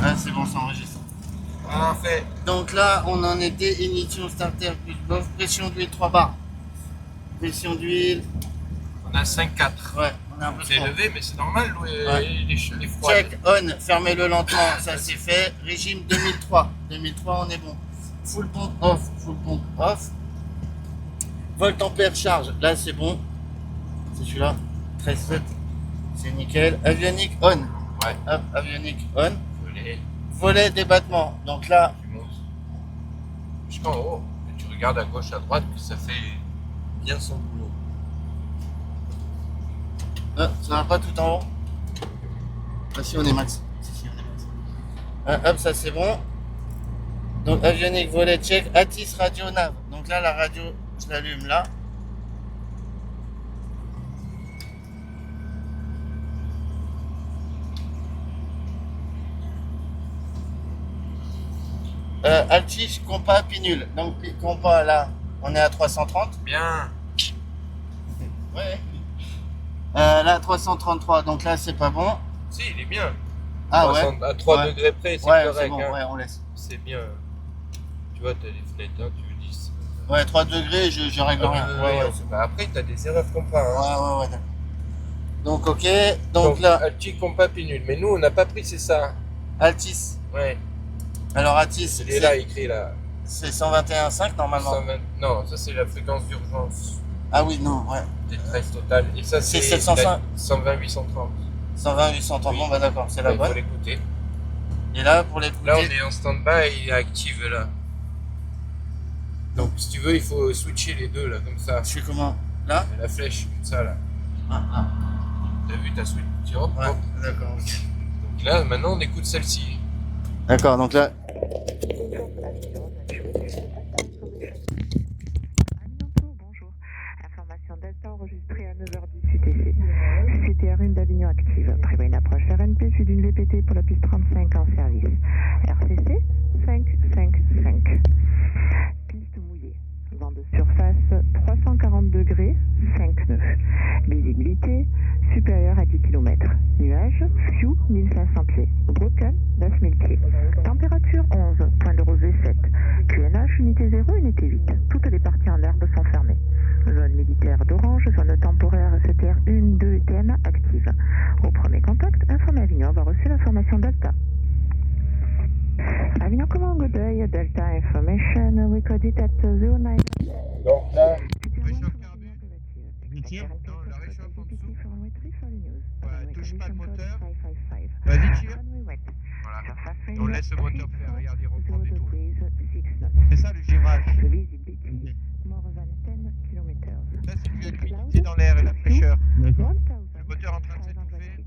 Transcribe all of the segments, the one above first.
Ah, c'est bon, ça enregistre. Parfait. Donc là, on en était ignition starter plus bof, pression d'huile 3 bars. Pression d'huile, On a 5-4. ouais, on est un peu C'est trop. élevé, mais c'est normal, Ouais. les froids. Check, on, fermez-le lentement, ça c'est fait. Régime 2003. 2003, on est bon. Full pompe off. Volt ampère charge, là c'est bon. C'est celui-là. 13,7. C'est nickel. Avionique on. Ouais. Hop, avionique on. Volet, Volet débattement. Donc là, tu montes jusqu'en haut. Et tu regardes à gauche, à droite, puis ça fait bien son boulot. Ça va pas tout en haut. Ah si, on est max. Si, on est max. Hop, ça c'est bon. Donc avionique, volet check. Atis radio nav. Donc là, la radio, je l'allume là. Altis, compas, pinule. Donc compas là, on est à 330. Bien. Ouais. Là, 333. Donc là, c'est pas bon. Si, il est bien. Ah ouais. À 3 Ouais. degrés près, c'est Ouais, correct. c'est bon. Hein. Ouais, on laisse. C'est bien. Tu vois, t'as les fenêtres, hein, tu veux 10. Ouais, 3 degrés, je règle rien. Ouais, ouais, c'est bon. Bah, après, t'as des erreurs qu'on pas. Hein. Ouais, d'accord. Donc, ok. Donc là, Alti compas pinule. Mais nous, on n'a pas pris, c'est ça. Altis. Ouais. Alors, Altis, C'est là, écrit là. c'est 121,5 normalement. 120. Non, ça c'est la fréquence d'urgence. Ah oui, non, ouais. Détresse totale. Et ça C'est c'est 705. 120 830. 120, 830. Bon, bah d'accord, c'est la Il faut bonne. l'écouter. Et là, pour l'écouter. Là, on est en stand-by, il est active là. Donc, si tu veux, il faut switcher les deux là, comme ça. Je suis comment? Là? La flèche, comme ça là. Ah. T'as vu, t'as switch. Tu hop, Ouais, hop. d'accord. Ok. Donc là, maintenant, on écoute celle-ci. D'accord, donc là. Bonjour. Information Delta enregistrée à 9h10 UTC. CTR 1 d'Avignon active. Prévoit une approche RNP suite d'une VPT pour la piste 35 en service. RCC 555. Piste mouillée. Vent de surface 340 degrés, 5 nœuds. Visibilité supérieure à 10 km. Nuages, few 1500 pieds. Broken 9000 pieds. Température 11, point de rosée 7. QNH unité 0, unité 8. Toutes les parties en herbe sont fermées. Zone militaire d'Orange, zone temporaire CTR 1, 2 et TMA active. Au premier contact, informé Avignon avoir reçu l'information Delta. Avignon Command, good day, Delta information, recorded at 09. Donc là, Réchauffe carbu. Je tire. Non, la réchauffe en dessous. Voilà, touche pas le moteur. Vas-y, tire. Voilà. Et on laisse le moteur faire. Regarde, il reprend du tour. C'est ça le givrage. The visibility, more than 10 km. Ça, c'est dû à l'humidité dans l'air et la fraîcheur. D'accord. Le moteur est en train de s'étouffer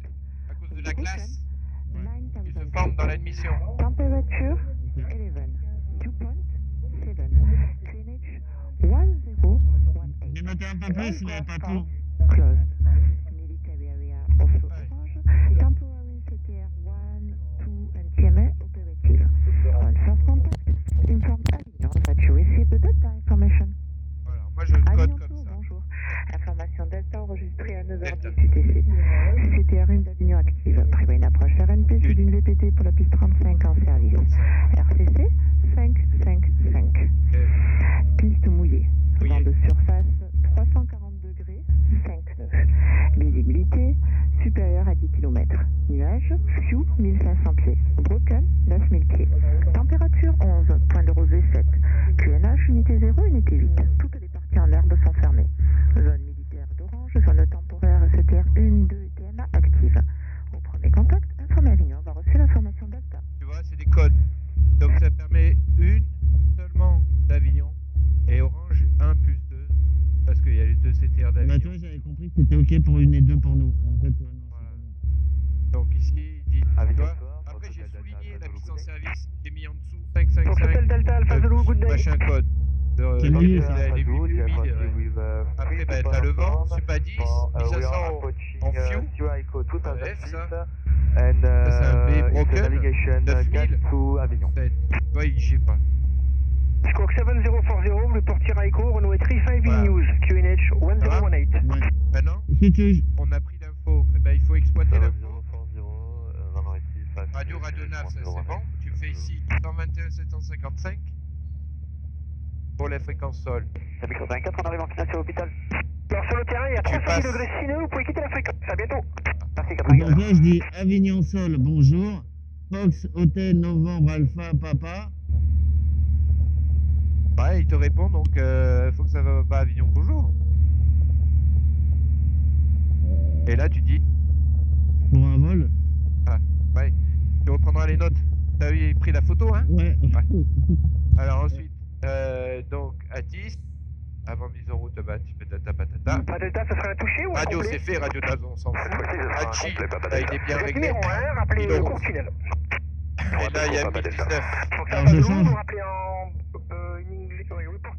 à cause de la glace qui se forme dans l'admission. Temperature 11. Dew point 7. QNH 1018. J'ai noté un peu plus, mais pas tout. Closed. Military area also orange. Temporary CTR 1, 2 and TMA operative. On first contact, inform Avignon that you received the Delta information. Voilà, moi je le code Avignon comme Tour, ça. bonjour. Information Delta enregistrée à 9h10 Delta. UTC. CTR 1 d'Avignon active. Prévoit une approche RNP suite d'une VPT pour la piste 35 en service. RCC 555. Piste mouillée. Vent de surface 340 degrés, 5 nœuds. Visibilité supérieure à 10 km. Nuages, few 1500 pieds. Broken 9000 pieds. Température 11, point de rosée 7. QNH unité 0, unité 8. Toutes les parties en herbe sont fermées. Zone militaire d'Orange, zone temporaire CTR 1, 2 et TMA active. Au premier contact, informé Avignon va reçu l'information Delta. Tu vois, c'est des codes. Donc ça permet une seulement d'Avignon et Orange 1 plus 2 parce qu'il y a les deux CTR Bah, d'Avignon. toi, j'avais compris que c'était ok pour une et deux pour nous. En fait, non, Voilà. c'est pas bon. Donc ici, il dit, tu Avignon vois, Soir, après j'ai Delta, souligné Alpha la Zulu, mise en good day. service, j'ai mis en dessous Pour 555 Delta Alpha Zulu, good day. machin code. C'est mouillé, ça. Il est humide, ouais. Après, bah, t'as le vent, Supa 10, 1500 en few. F, ça. Ça, c'est un B broken, 9000. Tu vois, il gît pas. Squawk 7040, le portier Raiko, Renault 35 Voilà. News, QNH 1018. Maintenant, Si tu... on a pris l'info. Eh ben, il faut exploiter l'info. Radio nav, ça c'est bon. Tu fais ici 121 755 pour les fréquences sol. 84, on arrive en finale sur l'hôpital. Alors sur le terrain, il y a 310 degrés sinus, vous pouvez quitter la fréquence. À bientôt. Merci, 84. Donc là, je dis Avignon Sol, bonjour. Fox, Hôtel, Novembre, Alpha, Papa. Ouais, il te répond, donc faut que ça va pas à Avignon, bonjour. Et là, tu dis. Pour un vol. Ah, ouais. Tu reprendras les notes. T'as pris la photo, hein? Ouais. Alors ensuite, donc à 10, avant mise en route, bah tu fais data patata. Pas Delta, ça serait un touché ou un Radio complet? c'est fait, radio Naz on s'en fout. Hachi, là il est bien réglé. Numéro 1, rappelez le court tunnel. Et là il y a 1019. Alors, je change. Vous rappelez en English, report.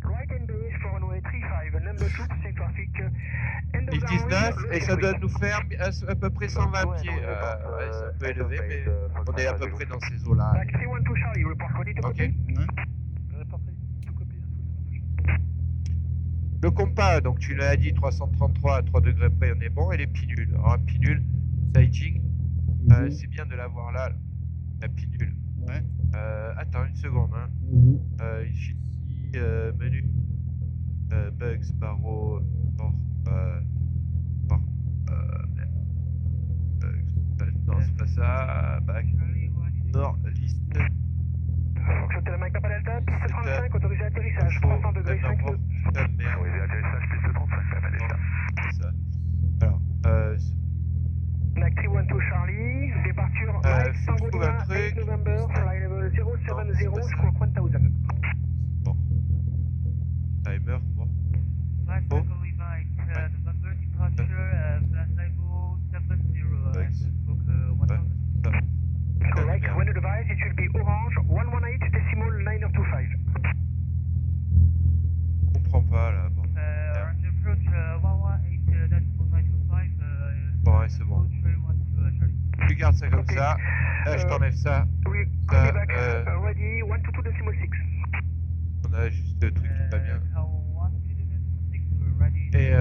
Right and base for runway 35, number 2, safe traffic. 1019 et ça doit nous faire à peu près 120 pieds. Ouais, c'est un peu élevé, mais on est à peu près dans ces eaux-là. Back 312 Charlie, report ready to Ok. copy. Le compas, donc tu l'as dit, 333 à 3 degrés près, on est bon. Et les pilules. Alors, la pilule, staging, c'est bien de l'avoir là, la pilule. Ouais. Attends une seconde. Hein. Ici, menu, bugs, barreau, non, c'est pas ça. Back. Nord, liste. Fox Hotel Mike Papa Delta, piste 35, autorisé atterrissage, 300 degrés 5 nœuds. Merde. Oui, atterrissage, piste 35, Papa Delta. C'est ça. Alors, Mac 312 Charlie, départure Mike faut que je Tango trouve un Lima, truc. 8 November, fly level 070, squawk 1000. bon. Timer, bon. Mike Oh. Tango Lima, November departure, flight level 70, squawk 1000. Correct, Merde. when the device, it should be orange, 118.925. Je comprends pas là. Bon, Orange approach 118.925. bon ouais, c'est bon. Tu gardes ça comme ça. Là, je t'enlève ça. Oui, Ça, call me back, ready, 122.6. On a juste le truc qui va bien. Et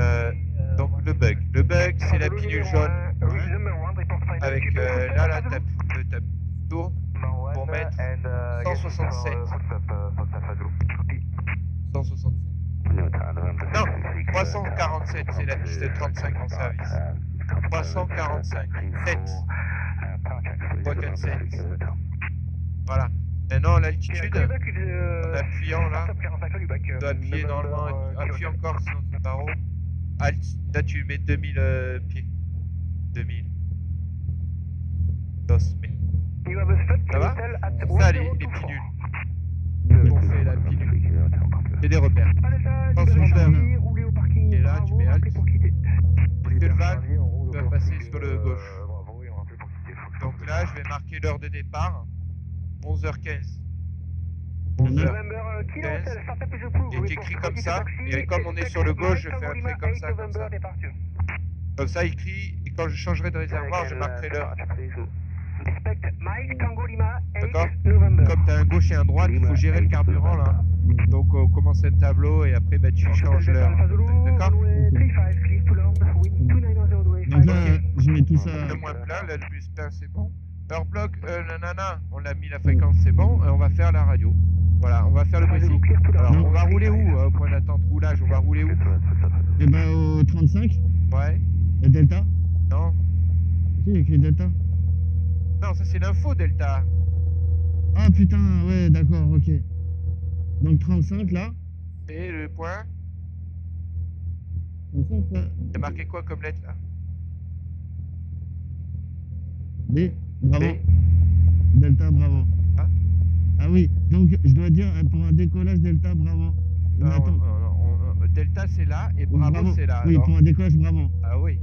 donc le bug. Le bug, c'est la pilule jaune. Avec là, ta tourne pour mettre 167. 167. Non, 347, c'est la piste 35 en service. 345. 7. 347. Voilà. Maintenant, l'altitude, en appuyant là, tu dois appuyer normalement, appuie encore sur ton barreau. Alt, là tu mets 2000 pieds. 2000. Dos, mais. Ça va? Ça, les pilules. On fait la pilule. C'est des repères. Et là, tu mets Alt. Et que le valve va passer sur le gauche. Donc là, je vais marquer l'heure de départ. 11h15. 11h15. Et t'écris comme ça. Et comme on est sur le gauche, je fais un trait comme ça, comme ça. Comme ça, écrit. Et quand je changerai de réservoir, je marquerai l'heure. D'accord? Comme tu as un gauche et un droite, il faut gérer le carburant là. Donc on commence un tableau et après bah, tu changes l'heure. D'accord? Donc là, je mets tout ça. Le moins plein, là, le plus plein c'est bon. Heure bloc, nanana, on a mis la fréquence, c'est bon, et on va faire la radio. Voilà, on va faire le briefing. Alors on va rouler où au point d'attente roulage? On va rouler où? Et ben au 35, Ouais? le Delta. Non? Si, il y a écrit Delta. Non, ça c'est l'info Delta. Ah putain, ouais, d'accord, ok. Donc 35 là. Et le point? 35 là. C'est marqué quoi comme lettre là? D, bravo. D. Delta, bravo. Ah. Ah oui, donc je dois dire pour un décollage Delta, bravo. Mais Non, attends. Delta c'est là et Bravo c'est là. Oui, alors. pour un décollage, bravo. Ah oui.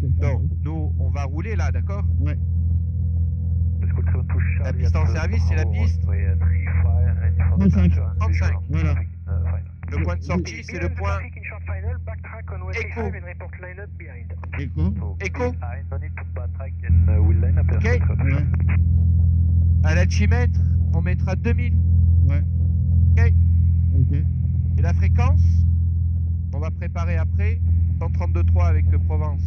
Donc nous on va rouler là, d'accord? Ouais. La piste en service c'est la piste 35. 35. Voilà. Le point de sortie c'est le point Echo. Écho. Echo. Ok. Ok. Ouais. À l'altimètre, on mettra 2000. Ouais. Ok. Ok. Et la fréquence, on va préparer après 132.3 avec Provence.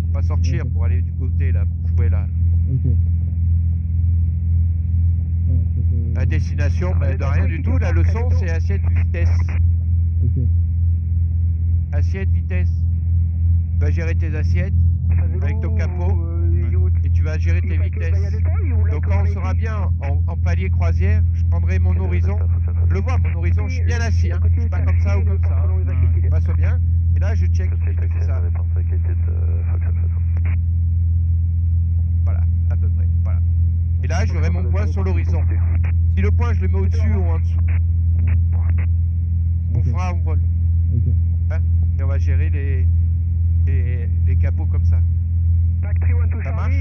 On va sortir pour aller du côté là, pour jouer là. Ok. destination, bah, de rien du tout. La leçon, c'est assiette vitesse. Ok. Assiette vitesse. Tu vas gérer tes assiettes avec ton capot et tu vas gérer tes vitesses. Donc quand on sera bien en palier croisière, je prendrai mon horizon. Je le vois, mon horizon, je suis bien assis. Hein. Je suis pas comme ça ou comme ça. Hein. Passe bien. Et là, je check. Et je fais ça. Voilà, à peu près. Voilà. Et là, j'aurai mon point sur l'horizon. Si le point, je le mets au-dessus ou en dessous, on fera un vol. Ok. Hein, et on va gérer les capots comme ça. Ça marche?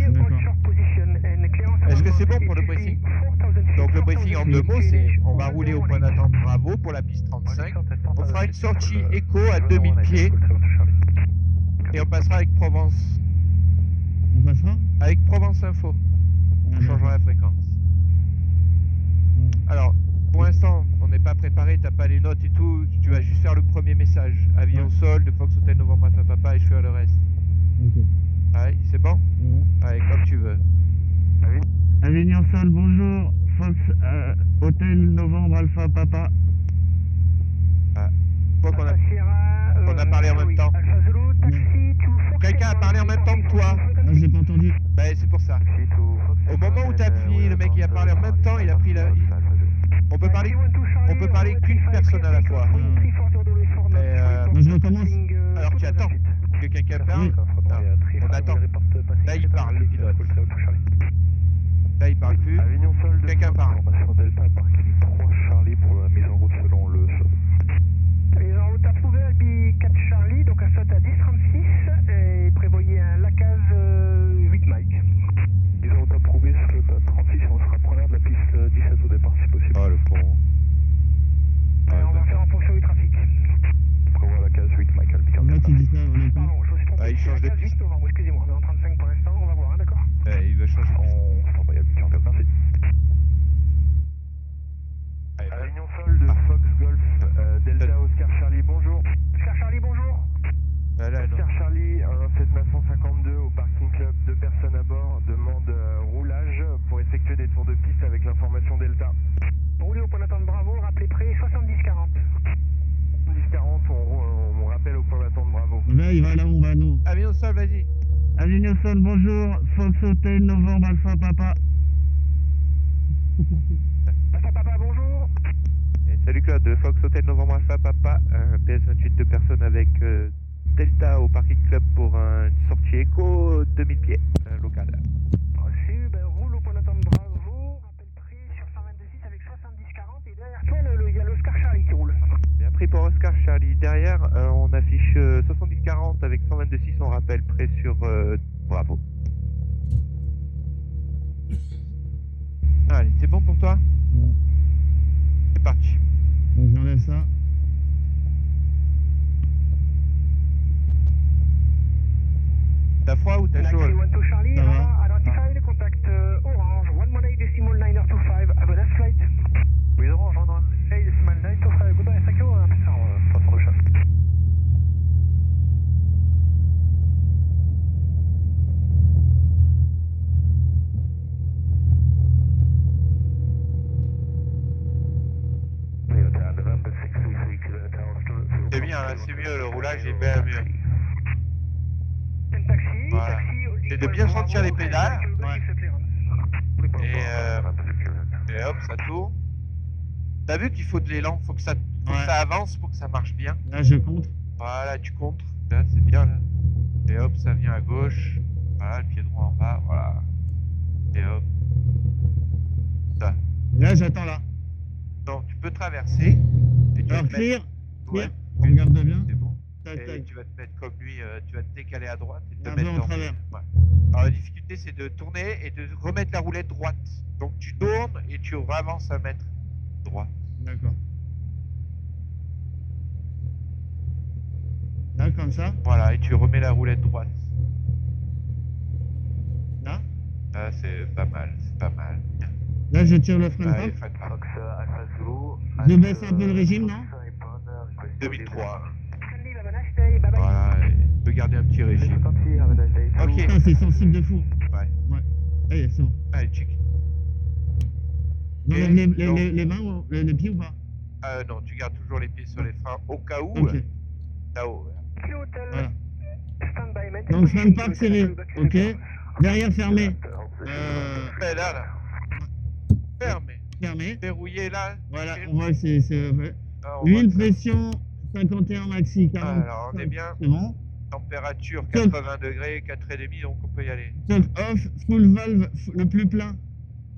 Est-ce que c'est bon pour le briefing? Donc le briefing en 2 mots, c'est on va rouler au point d'attente Bravo pour la piste 35. On fera une sortie écho à 2000 pieds. Et on passera avec Provence. On passera? Avec Provence Info. On changera la fréquence. Alors, pour l'instant, on n'est pas préparé, t'as pas les notes et tout, tu vas juste faire le premier message. Avion sol de Fox Hotel Novembre Alpha Papa et je fais le reste. Ok. Allez, c'est bon? Allez, comme tu veux. Avignon Sol, bonjour. Fox Hôtel Novembre Alpha Papa. Ah. Faut qu'on a parlé en même temps. Quelqu'un a parlé en même temps que toi. Ah, j'ai pas entendu. Ben, c'est pour ça. Au moment où t'as fini, le mec il a parlé en même temps, il a pris la... On peut parler qu'une personne à la fois. Mais Moi, je recommence. alors tu attends que quelqu'un parle. Oui. Non, on attend. Là il parle, le pilote. Là il parle plus. Quelqu'un parle. Delta, parking 3 Charlie pour la mise en route selon le sol. Mise en route approuvée, Albi 4 Charlie, donc un saut à 10,36 et prévoyez un Lacaz 8 Mike. Mise en route approuvée, saut à 36 et on sera preneur de la piste 17 au départ si possible. Oh le con. On va faire en fonction du trafic. Prévoit Lacaz 8 Mike, Albi 4. Là, tu dis ça, on est pas. Pardon, je me suis trompé. Ah, il change de Lacaz piste. 8 novembre, excusez-moi, on est en 35 pour l'instant, on va voir, hein, d'accord? Il va changer de piste. On s'en va, Albi 4, merci. Allez, voilà. Avignon Sol de Fox Golf, Delta Oscar Charlie, bonjour. Oscar Charlie, bonjour. Là, non. Oscar Charlie, un 7952 au parking club, 2 personnes à bord, demande roulage pour effectuer des tours de piste avec l'information Delta. Roulez au point d'attente Bravo, rappelez près 70-40. 70-40, on rappelle au point d'attente Bravo. Là, il va là où on va, nous. Avion sol, vas-y. Avignon Sol, bonjour. Fox Hôtel Novembre Alpha Papa. Alpha Papa, bonjour. Et salut Claude, de Fox Hotel Novembre Alpha Papa, PS28 2 personnes avec Delta au parking club pour une sortie écho 2000 pieds, local. Reçu, ben roule au point d'attente Bravo, rappel prix sur 122.6 avec 70-40 et derrière toi il y a l'Oscar Charlie qui roule. Bien pris pour Oscar Charlie. Derrière, on affiche 70-40 avec 122.6, on rappelle près sur Bravo. Allez, c'est bon pour toi? Bon, C'est parti. donc j'enlève ça. T'as froid ou t'as chaud? Taxi 12 Charlie, Ça va. identify the contact orange 118.925, have a nice flight. Oui, orange 118.925, goodbye, thank you, façon de chasse. C'est bien, hein, c'est mieux, le roulage est bien mieux. Taxi, Voilà. C'est de bien sentir les pédales. Et hop, ça tourne. T'as vu qu'il faut de l'élan, faut que ça avance pour que ça marche bien. Là, je compte. Voilà, tu contres. Là, c'est bien là. Et hop, ça vient à gauche. Voilà, le pied droit en bas, voilà. Et hop. Ça. Là, j'attends là. Donc tu peux traverser. Et tu vas Alors, te clear. mettre... Ouais, On regarde bien. c'est bon. Tac, Et tac. tu vas te mettre comme lui, tu vas te décaler à droite et te Un mettre peu en dans travers. Ouais. Alors la difficulté c'est de tourner et de remettre la roulette droite. Donc tu tournes et tu avances à mettre droit. D'accord. Là, comme ça. Voilà, et tu remets la roulette droite. Là. Là c'est pas mal, c'est pas mal. Là, je tire le frein de Allez, frappe. freine pas. Je baisse un peu le régime, non? 2003. Voilà, et tu peux garder un petit régime. Ok. Putain, c'est sensible de fou. Ouais. Ouais. Allez, c'est bon. Allez, check. J'enlève les mains ou les pieds ou pas? Non, tu gardes toujours les pieds sur les freins au cas où. Ok. Là-haut. Voilà. Donc frein de parc serré, ok. Derrière fermé. Là. Fermé. Fermé. Verrouillé là. Voilà, on voit que c'est ouais. Ah, on Huile, voit ça. pression, 51 maxi, 40. Alors, on est bien. C'est bon. Température Top. 80 degrés, 4,5, donc on peut y aller. Top off, full valve, le plus plein.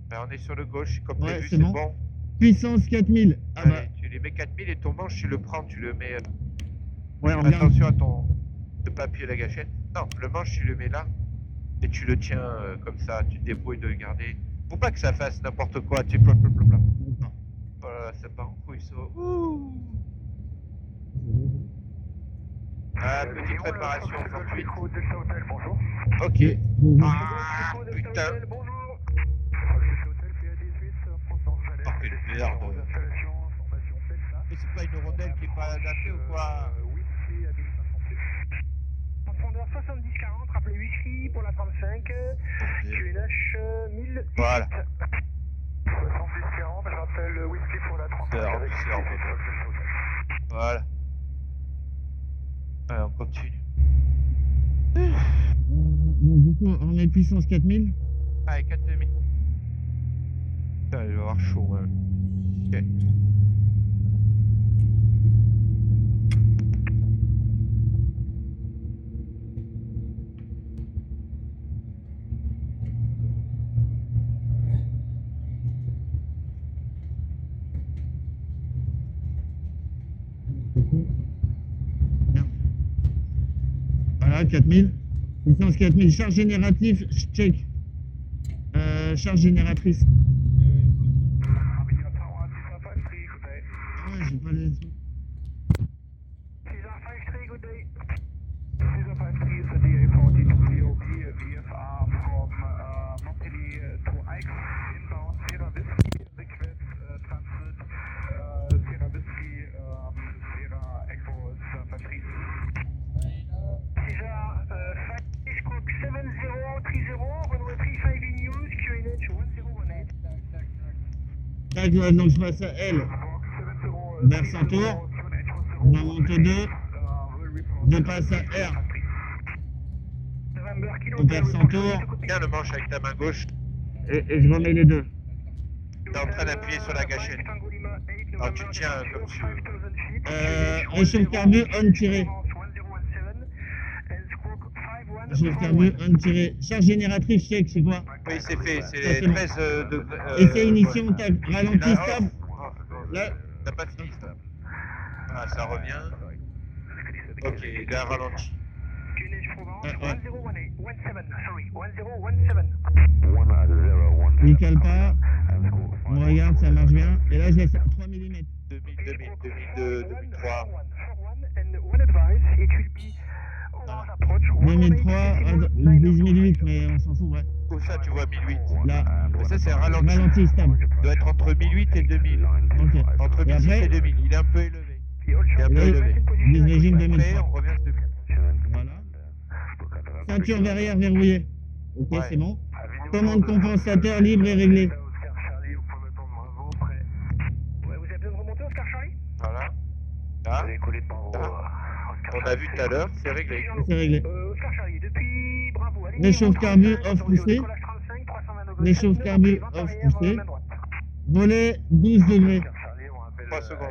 Ben, on est sur le gauche, comme Ouais, prévu, c'est c'est bon. bon. Puissance 4000. Ah bah, Allez, tu les mets 4000 et ton manche, tu le prends, tu le mets. ouais, on regarde. Attention à ton. De pas appuyer la gâchette. Non, le manche, tu le mets là. Et tu le tiens comme ça, tu te débrouilles de le garder. Faut pas que ça fasse n'importe quoi, tu plop. D'accord. Voilà, ça part en couille, ça. Ouh. Ah, petite préparation, 38. Ok. Ah, putain. Oh, quelle merde. Mais c'est pas une rondelle qui est pas adaptée ou quoi? Transpondeur 7040, rappelez whisky pour la 35, QNH 1000. Voilà. 7040, je rappelle whisky pour la 35. Voilà. Allez, on continue. Du coup, on est puissance 4000. Allez, 4000. Putain, il va avoir chaud, ouais. Ok. Voilà, 4000. Puissance 4000. Charge générative, check. Charge génératrice. Ah ouais, j'ai pas les trucs. Tac, donc je passe à L. Vers son tour. Je monte 2. Je passe à R. On perd son tour. Tiens le manche avec ta main gauche. Et je remets les deux. T'es en train d'appuyer sur la gâchette. Alors tu tiens comme tu veux. Réchauffe carbu, on tiré. Réchauffe carbu, on tiré. Charge génératrice, check, c'est quoi? Oui, c'est fait, Ça, c'est c'est les bon. 13 degrés. Essai ignition, tac. Ralenti Là, stable. Là. T'as pas fini ça. Ah, ça revient. Ok, il a ralenti. Il cale pas. On regarde, ça marche bien. Et là, je laisse 3 mm. 2000, 2002, 2003. 2003, ils disent 1008, mais on s'en fout, ouais. Où ça, tu vois 1008? Là, Ça, c'est ralenti. ralenti stable. Il doit être entre 1008 et 2000. Ok. Entre Et 1006 après, et 2000. Il est un peu élevé. Il est un peu Et élevé. dis régime Après, 2003. on revient à 2000. Voilà. Ceinture verrière verrouillée. Ok, Ouais. c'est bon. Commande compensateur libre et réglé. Voilà. Là. On a vu tout à l'heure, c'est réglé. C'est réglé. Réchauffe carbu off poussé. Réchauffe carbu off poussé. Volet 12 degrés. 3 secondes.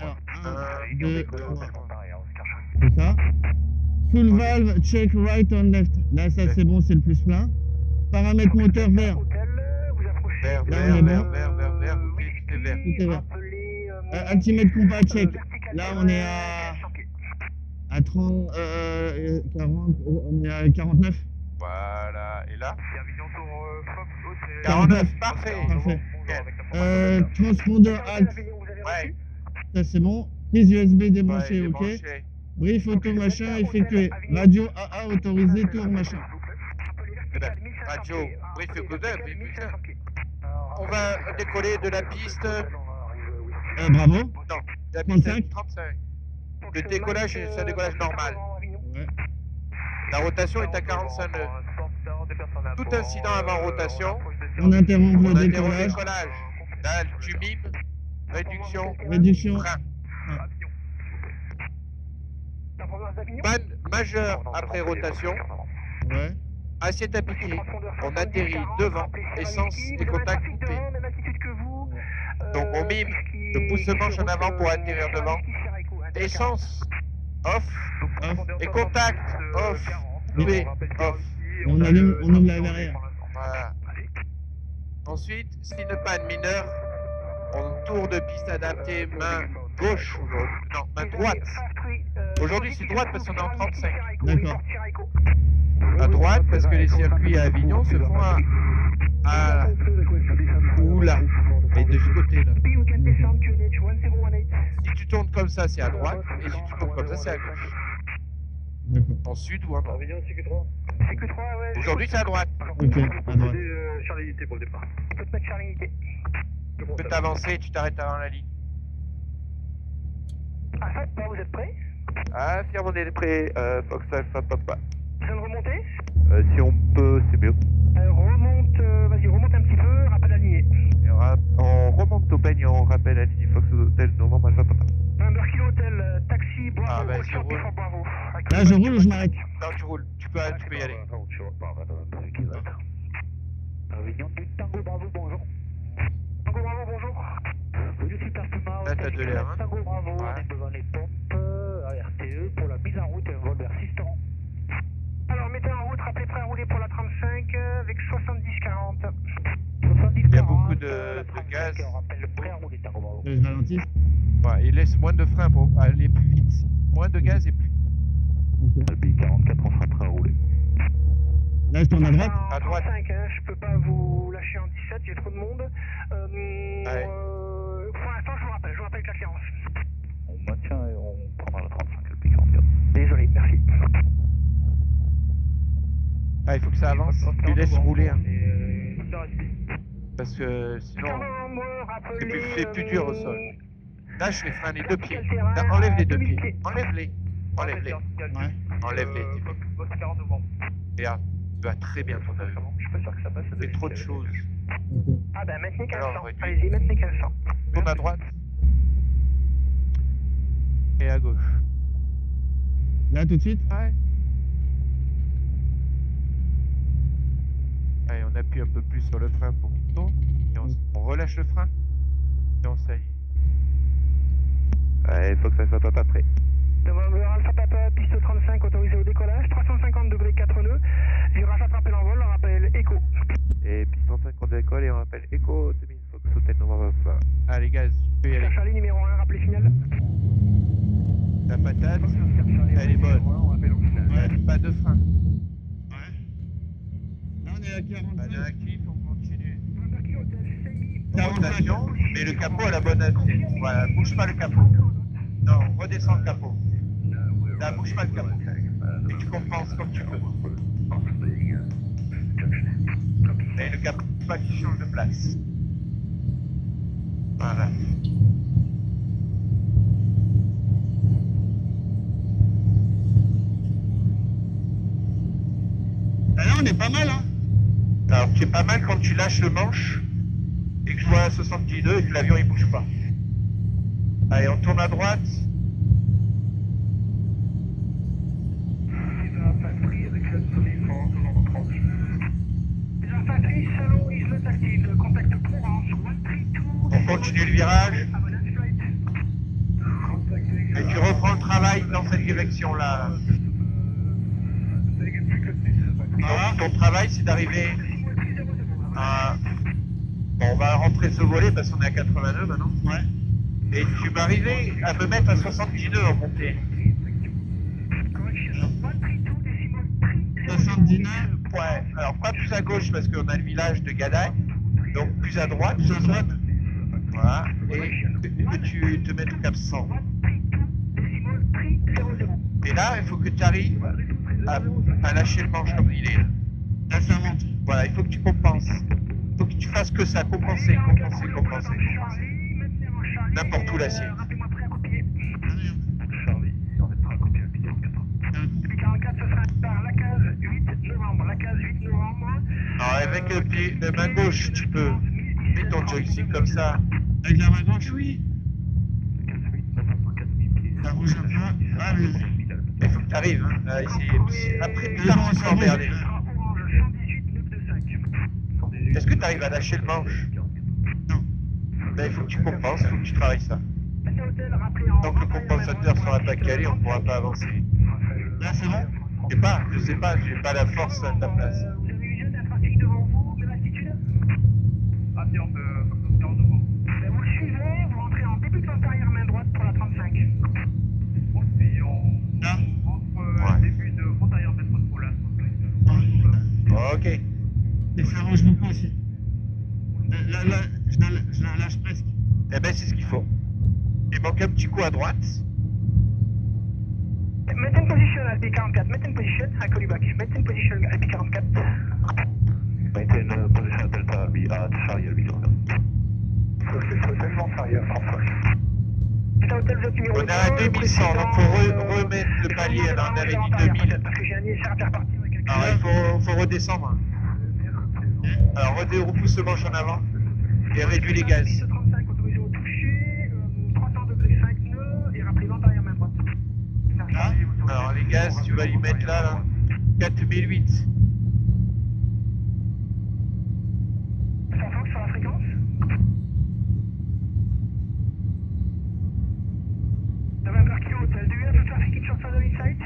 Alors, 1, 2, 3. C'est ça. Full valve, check right on left. Là, ça c'est bon, c'est le plus plein. Paramètres moteur vert. Vert, Là, vert, on est vert, bon. vert, vert, vert. Ok, tout est vert. Tout est vert. Altimètre compas, check. Là, on est à 30, 40, on est à 49. Voilà. Et là? 49. 49, parfait. Parfait. Nickel. Transpondeur alt, Ouais. ça c'est bon. Prise USB Ouais, débranchée, il est ok. branché. Brief auto machin effectué. Radio AA autorisé, tour machin. Eh ben, radio, brief écouteur, puis putain. On va décoller de la piste. Bravo. Non, la piste 35. 35. Le décollage, c'est un décollage normal. Ouais. La rotation est à 45 nœuds. Tout incident avant rotation On interrompt On le interrompt le décollage. décollage. Là, tu mimes. Réduction. Réduction. Frein. L'importance d'Avignon. Panne majeure après rotation. Ouais. Assiette à piquer. On atterrit devant. Essence et contact coupé. Donc on mime. Je pousse le manche en avant pour atterrir devant. Essence off. Off. Et contact off. Coupé. Off. Et on allume, on ouvre la verrière. Voilà. Ensuite, si une panne mineure, on tour de piste adaptée, main gauche aujourd'hui. Non, main droite. Aujourd'hui, c'est droite parce qu'on est en 35. D'accord. À droite parce que les circuits à Avignon se font à ou là. Et de ce côté là. Si tu tournes comme ça, c'est à droite. Et si tu tournes comme ça, c'est à gauche. D'accord. En sud ou en nord. CQ3, ouais. Aujourd'hui, c'est à droite. Ok, à droite. Charlie unité pour le départ. On peut te mettre Charlie unité. Tu peux t'avancer et tu t'arrêtes avant la ligne. Ah, ça, là, vous êtes prêts? Ah, si on est prêt, Fox Alpha Papa. Je viens de remonter. Si on peut, c'est mieux. Remonte, vas-y, remonte un petit peu, rappelle la lignée. On remonte au peigne, on rappelle la ligne Fox Hotel Novembre Alpha Papa. Number Kilo Hotel, taxi, Bravo, Ah, bah, All je Short roule. for Bravo. Là, je roule ou je m'arrête? Non, tu roules, tu peux y aller. Avignon, Tango Bravo, bonjour. Tango Bravo, bonjour. Là, t'as de l'air, hein. Tango Bravo, Ouais. on est devant les pompes, RTE pour la mise en route et un vol vers Sistan. Alors, mettez en route, rappelez prêt à rouler pour la 35 avec 70-40. 70-40. Il y a beaucoup de gaz. On rappelle prêt à rouler, Tango Bravo. Je ralentis. Ouais, il laisse moins de frein pour aller plus vite. Moins de gaz et plus. Ok. B44, on sera prêt à rouler. Là, je tourne à droite. À droite. 35, hein, je peux pas vous lâcher en 17, j'ai trop de monde. Ouais. Pour l'instant, je vous rappelle que la clearance. On maintient et on prendra la 35 le B44. Désolé, merci. Ah, il faut que ça avance. Tu laisses rouler, hein. Ça reste. Parce que sinon, Comment me rappeler, c'est plus dur au sol. Lâche les freins, les deux pieds. quel terrain, Là, enlève les deux 2000 pieds. pieds. Enlève-les. Enlève-les. Ouais. Enlève-les. Regarde, tu vas très bien ton avion. Je suis pas sûr que ça passe. Tu fais trop de choses. Ok. Ah ben, maintenez 1500. Alors, réduis. Allez-y, maintenez 1500. Tourne à droite. Et à gauche. Là, tout de suite. Ouais. Allez, on appuie un peu plus sur le frein pour qu'il tourne. Et on relâche le frein. Et on s'allie. Ouais, Fox Alpha Papa prêt. Novembre Alpha Papa, piste 35, autorisé au décollage, 350 degrés 4 nœuds. Virage attrapé l'envol, on rappelle écho. Et piste 150 d'école et on appelle Echo 2000 Fox Hotel Novembre Alpha. Allez, gaz, tu peux y aller. Charlie numéro 1, rappelez signal. La patate, elle est bonne. Ouais, pas de frein. Ouais. Là, on est à Pas 45. d'actif, on continue. Number Hotel, Semi. 45. Rotation, mais le capot à la bonne adresse. Voilà, bouge pas le capot. Non, redescends le capot. Là, bouge pas le capot. Et tu compenses comme tu peux. Et le capot, pas qu'il change de place. Voilà. Là, on est pas mal, hein. Alors, tu es pas mal quand tu lâches le manche et que je vois à 70 nœuds et que l'avion il bouge pas. Allez, on tourne à droite. L'infanterie, salon, islet active, contact Provence, 132. On continue le virage. Et tu reprends le travail dans cette direction-là. Donc, ton travail, c'est d'arriver à... Bon, on va rentrer ce volet parce qu'on est à 82 maintenant. Ouais. Et tu vas arriver à me mettre à 70 nœuds en montée. 79. Ouais, alors pas plus à gauche parce qu'on a le village de Gadagne. Donc plus à droite. Plus à droite. Voilà. Et que tu te mettes au cap 100. Et là, il faut que tu arrives à lâcher le manche comme il est là. Là, ça monte. Voilà, il faut que tu compenses. Il faut que tu fasses que ça, compenser. N'importe où l'acier. Charlie, on est prêt à copier le B44. B44, ce sera par la case 8 novembre. La case 8 novembre. Enlève avec la main gauche, tu peux. Mets ton joystick comme ça. Avec la main gauche, oui. Ça bouge un peu. Ah, mais... Il faut que tu arrives. Hein. Là, ici. Après, plus tard, tu seras emmerdé. Est-ce que tu arrives à lâcher le manche? Non. Ben, il faut que tu compenses, il faut que tu travailles ça. Tant que le compensateur sera pas calé, on ne pourra pas avancer. Là, c'est bon? Je sais pas, j'ai pas la force à ta place. Vous avez eu un trafic devant vous, même altitude? Ah, c'est en devant. Vous le suivez, vous rentrez en début de vente arrière main droite pour la 35. Et on Là? rentre début de vente arrière main droite pour la 35. Ok. Et ça range beaucoup aussi. Là, je la lâche presque. Eh ben, c'est ce qu'il faut. Il manque un petit coup à droite. Maintain position LP44, maintain position, I call you back. Maintain position LP44. Maintain position Delta B at Charlie LB44. Tellement arrière, François. Delta Hotel, vous êtes numéro On est à 2100, donc il faut remettre le palier. Alors, on avait dit 2000. Parce que j'ai un ISR à faire partir avec un Alors, il faut redescendre. Alors, repousse le manche en avant et réduis les gaz. 35 autorisé au toucher, 300 degrés 5 nœuds et rappelez vente arrière main droite. Là? Alors, les gaz, tu vas y mettre là. 4008. Sans Fox sur la fréquence. November Kilo Hotel, do you have the traffic in short further insight?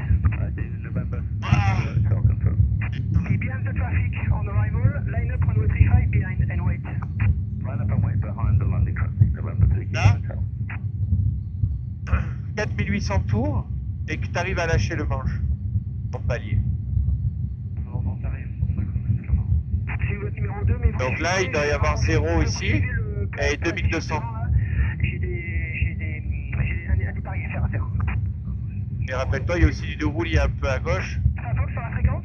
This is November. Ah. Short confirm. Be behind the traffic on arrival, line up runway 35 behind and wait. Line up and wait behind the landing traffic. November to Là? Hotel. 4800 tours et que tu arrives à lâcher le manche. Ton palier. C'est votre numéro 2, mais vous Donc là, suivez, il doit y avoir 0 ici suivez le et 2200. J'ai un départ à faire à faire. Et rappelle-toi, il y a aussi du déroulis un peu à gauche. Ça Fox sur la fréquence?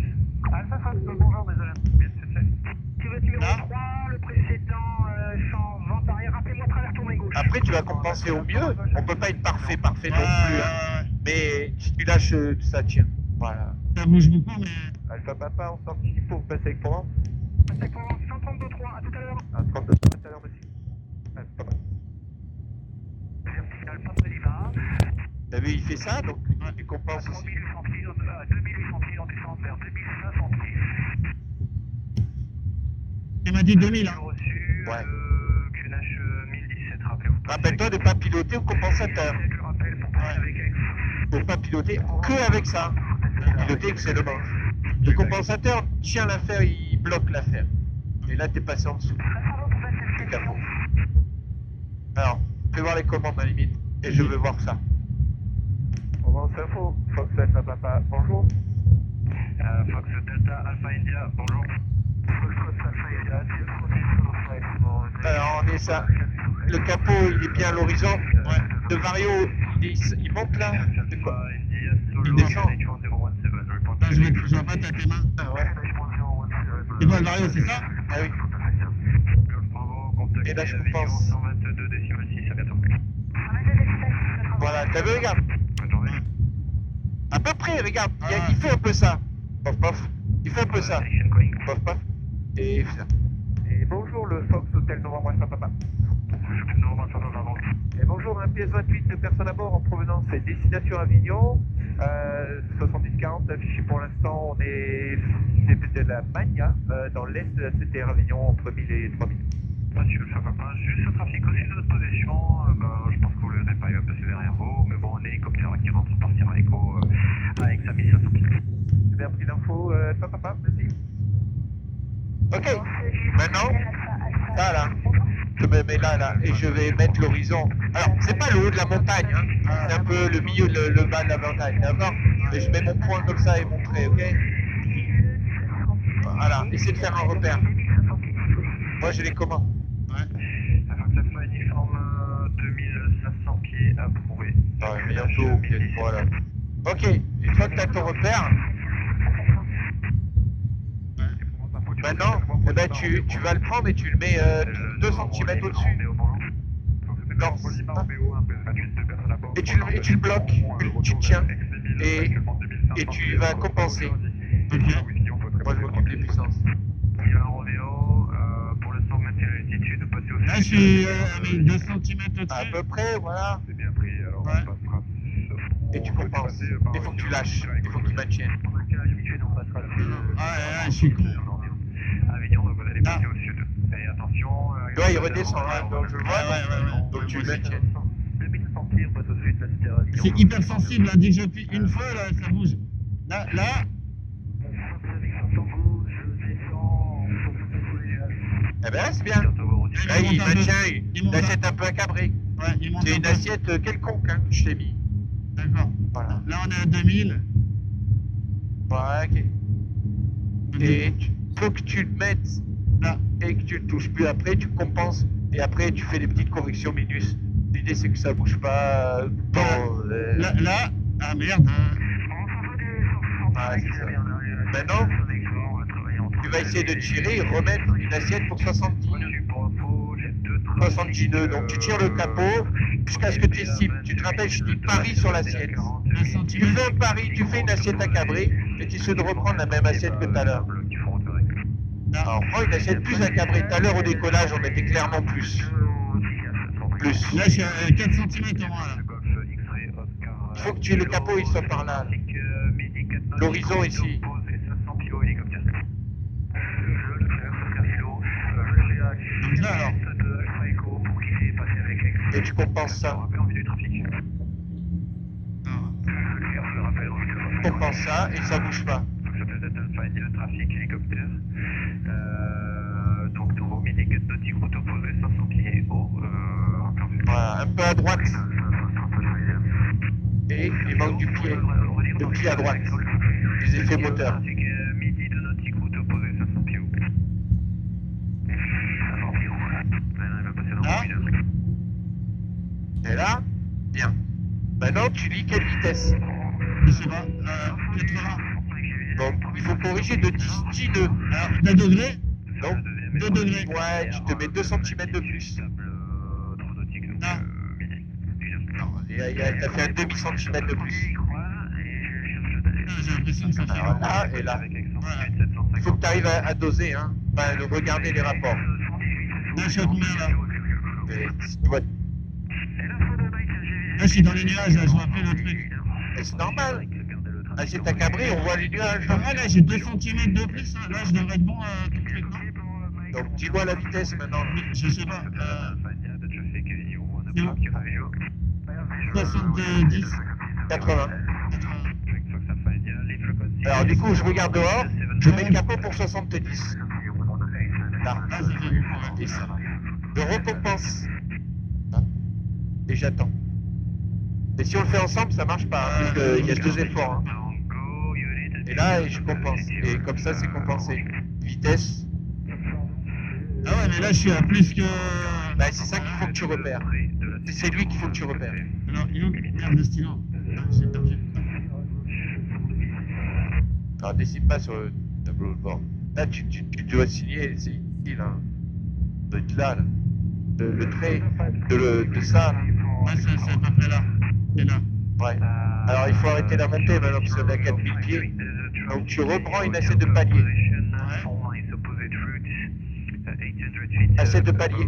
Alpha Fox, bonjour, désolé. C'est votre numéro Là? 3, le précédent sans vente arrière. Rappelez-moi travers tour main gauche. Après, tu vas compenser au mieux. On peut pas être parfait non plus. Hein. Mais si tu lâches, ça tient. Voilà. Ça bouge beaucoup, mais... Alpha Papa en sortie pour passer avec Provence. Passez pour 132.3, à tout à l'heure. À 32 tout à l'heure, monsieur. Alpha Papa. Vertical, Papa Lima. T'as vu, il fait ça, donc tu compenses aussi. 2800 pieds, 2800 pieds en descente vers 2500 pieds. Il m'a dit 2000, hein. Reçu, Ouais. QNH 1017, rappelez-vous. Rappelle-toi de ne pas piloter au compensateur. Je le rappelle pour passer avec elle. Faut pas piloter que avec ça. Piloter que c'est le manche. Le compensateur tient l'affaire, il bloque l'affaire. Et là, t'es passé en dessous. C'est capot. Alors, fais voir les commandes à la limite. Et je veux voir ça. Provence Info, Fox Alpha Papa, bonjour. Fox Delta Alpha India, bonjour. Fox Alpha India, Alors, on est ça. Le capot, il est bien à l'horizon. Ouais. De Vario, il monte là. C'est quoi? Il descend. Là, je vois pas tes mains. Ah ouais. C'est quoi le Vario, c'est ça? Ah oui. Et là, je compense. 122 décimal 6 à bientôt. Voilà, t'as vu, regarde. À peu près, regarde. Il fait un peu ça. Pof, pof. Il fait un peu ça. Pof, pof. Et ça. Et bonjour le Fox Hotel Novembre Alpha Papa. Et bonjour, un pièce 28 de personnes à bord en provenance et destination Avignon. 70-40 affiché pour l'instant, on est de la Magna, dans l'est de la CTR Avignon, entre 1000 et 3000. Monsieur le papa, juste le trafic aussi de votre position, je pense que vous le verrez pas, il va passer derrière vous, mais bon, un hélicoptère qui rentre partir à l'écho avec sa 1500 pieds. J'ai bien pris l'info, Alpha Papa, merci. Ok. Maintenant, ça là. Je me mets là, et je vais mettre l'horizon. Alors, c'est pas le haut de la montagne, hein. C'est un peu le milieu, le bas de la montagne, d'accord? Mais je mets mon point comme ça et mon trait, ok? Voilà, essaie de faire un repère. Moi, j'ai les commandes. Ouais. Alpha uniforme 2500 pieds approuvé. Ouais, bientôt, voilà. Ok, une fois que tu as ton repère, maintenant, eh ben, tu vas le prendre et tu le mets 2 cm au-dessus. Non. Et tu le bloques, tu le tiens, et tu vas compenser. Ok. Moi je m'occupe des puissances. Il y a un Roméo, Là, je suis avec 2 cm À au-dessus. peu près, voilà. C'est bien pris, alors Ouais. on passera. Et tu compenses. Il faut que tu lâches. Il faut que tu maintiennes. Dans un cas habitué, on passera Ouais, je suis con. Avignon, donc vous allez Là. passer au sud. Et attention. Tu vois, il redescend, hein, donc je le vois. Ouais. Donc tu le maintiens. 2060, on passe au sud, la cité Avignon. C'est hyper sensible, là. Dès que j'appuie une fois, là, ça bouge. Là, Eh ben, c'est bien. Là, il maintient une assiette un peu accabrée. ouais, il monte C'est un une peu. assiette quelconque hein, que je t'ai mis. D'accord. Voilà. Là, on est à 2000. Voilà, ok. Et il faut que tu le mettes Là. et que tu le touches. Puis après, tu compenses. Et après, tu fais des petites corrections minus. L'idée, c'est que ça bouge pas. Là. Ah merde. Ah, c'est ça. Maintenant, tu vas essayer de tirer et remettre une assiette pour 70 nœuds. 70 nœuds. Donc tu tires le capot jusqu'à ce que tu estimes. Tu te rappelles, je dis pari sur l'assiette. 1 cm. Tu fais un pari, tu fais une assiette accabrée et tu essaies de reprendre la même assiette que tout à l'heure. Alors prends une assiette plus accabrée. Tout à l'heure au décollage, on était clairement plus. Plus. Là, je suis à 4 cm au moins, là. Il faut que tu aies le capot, il soit par là. L'horizon ici. Donc là, alors. Et tu compenses ça. Tu compenses ça et ça bouge pas. Trafic hélicoptère. Donc nouveau mini-cut nautique route opposée 500 pieds haut. Voilà, un peu à droite. Et il manque du pied. Le pied à droite. Les effets moteurs. Midi de nautique route opposée 500 pieds haut. Là. Et là, bien. Maintenant, tu lis quelle vitesse. Je sais pas. 80. Donc, il faut corriger de 10 nœuds. Alors, 2 degrés. Donc, 2 degrés. ouais, tu te mets 2 cm de plus. Là. T'as fait un demi-centimètre de plus. J'ai l'impression que ça fait. Alors là et là. Voilà. Il faut que tu arrives à doser, hein. Enfin, de regarder les rapports. Là, je suis à combien, là? Et tu vois, Là, je suis dans les nuages, là, je vois plus le truc. et c'est normal. Assiette accabrée, on voit les nuages. Ah, là, j'ai 2 cm de plus, hein. Là, je devrais être bon tout le truc, non? Donc, dis-moi la vitesse maintenant. Je sais pas. 70. 80. Alors, du coup, je regarde dehors. Je mets le capot pour 70. Là. Là, ça fait beaucoup. Et ça. Je recompense. Et j'attends. Et si on le fait ensemble, ça marche pas, hein, parce qu'il y a 2 efforts. Hein. Et là, je compense. Et comme ça, c'est compensé. Vitesse. Ah ouais, mais là, je suis à plus que. Bah, c'est ça qu'il faut que tu repères. C'est lui qu'il faut que tu repères. Alors, il est où? Merde, le stylo. Ah, j'ai perdu. Alors, décide pas sur le tableau de bord. Là, tu dois signer, c'est ici, là. Ça doit être là, là. Le trait de ça. Ouais, c'est à peu près là. C'est là. Ouais. Alors, il faut arrêter la montée maintenant, parce qu'on est à 4000 pieds. Donc, tu reprends une assiette de palier. Assiette de palier.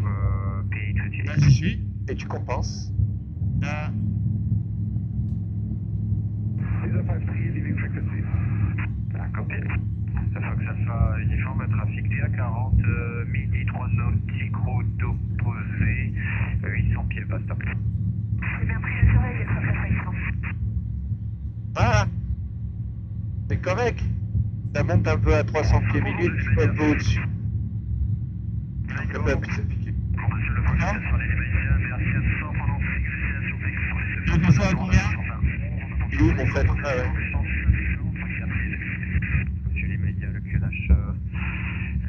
Là, j'y suis. Et tu compenses. Là. Ça faut que ça soit uniforme, trafic DA40, midi 3 nautiques, route opposée, 800 pieds, pas stop. C'est bien pris, je surveille, Voilà. C'est correct. Ça monte un peu à 300 pieds minutes, un peu au-dessus. Un peu à plus appliqué. Donc, on soit à combien? Il est où mon fait? Ah ouais. Monsieur les médias, le QNH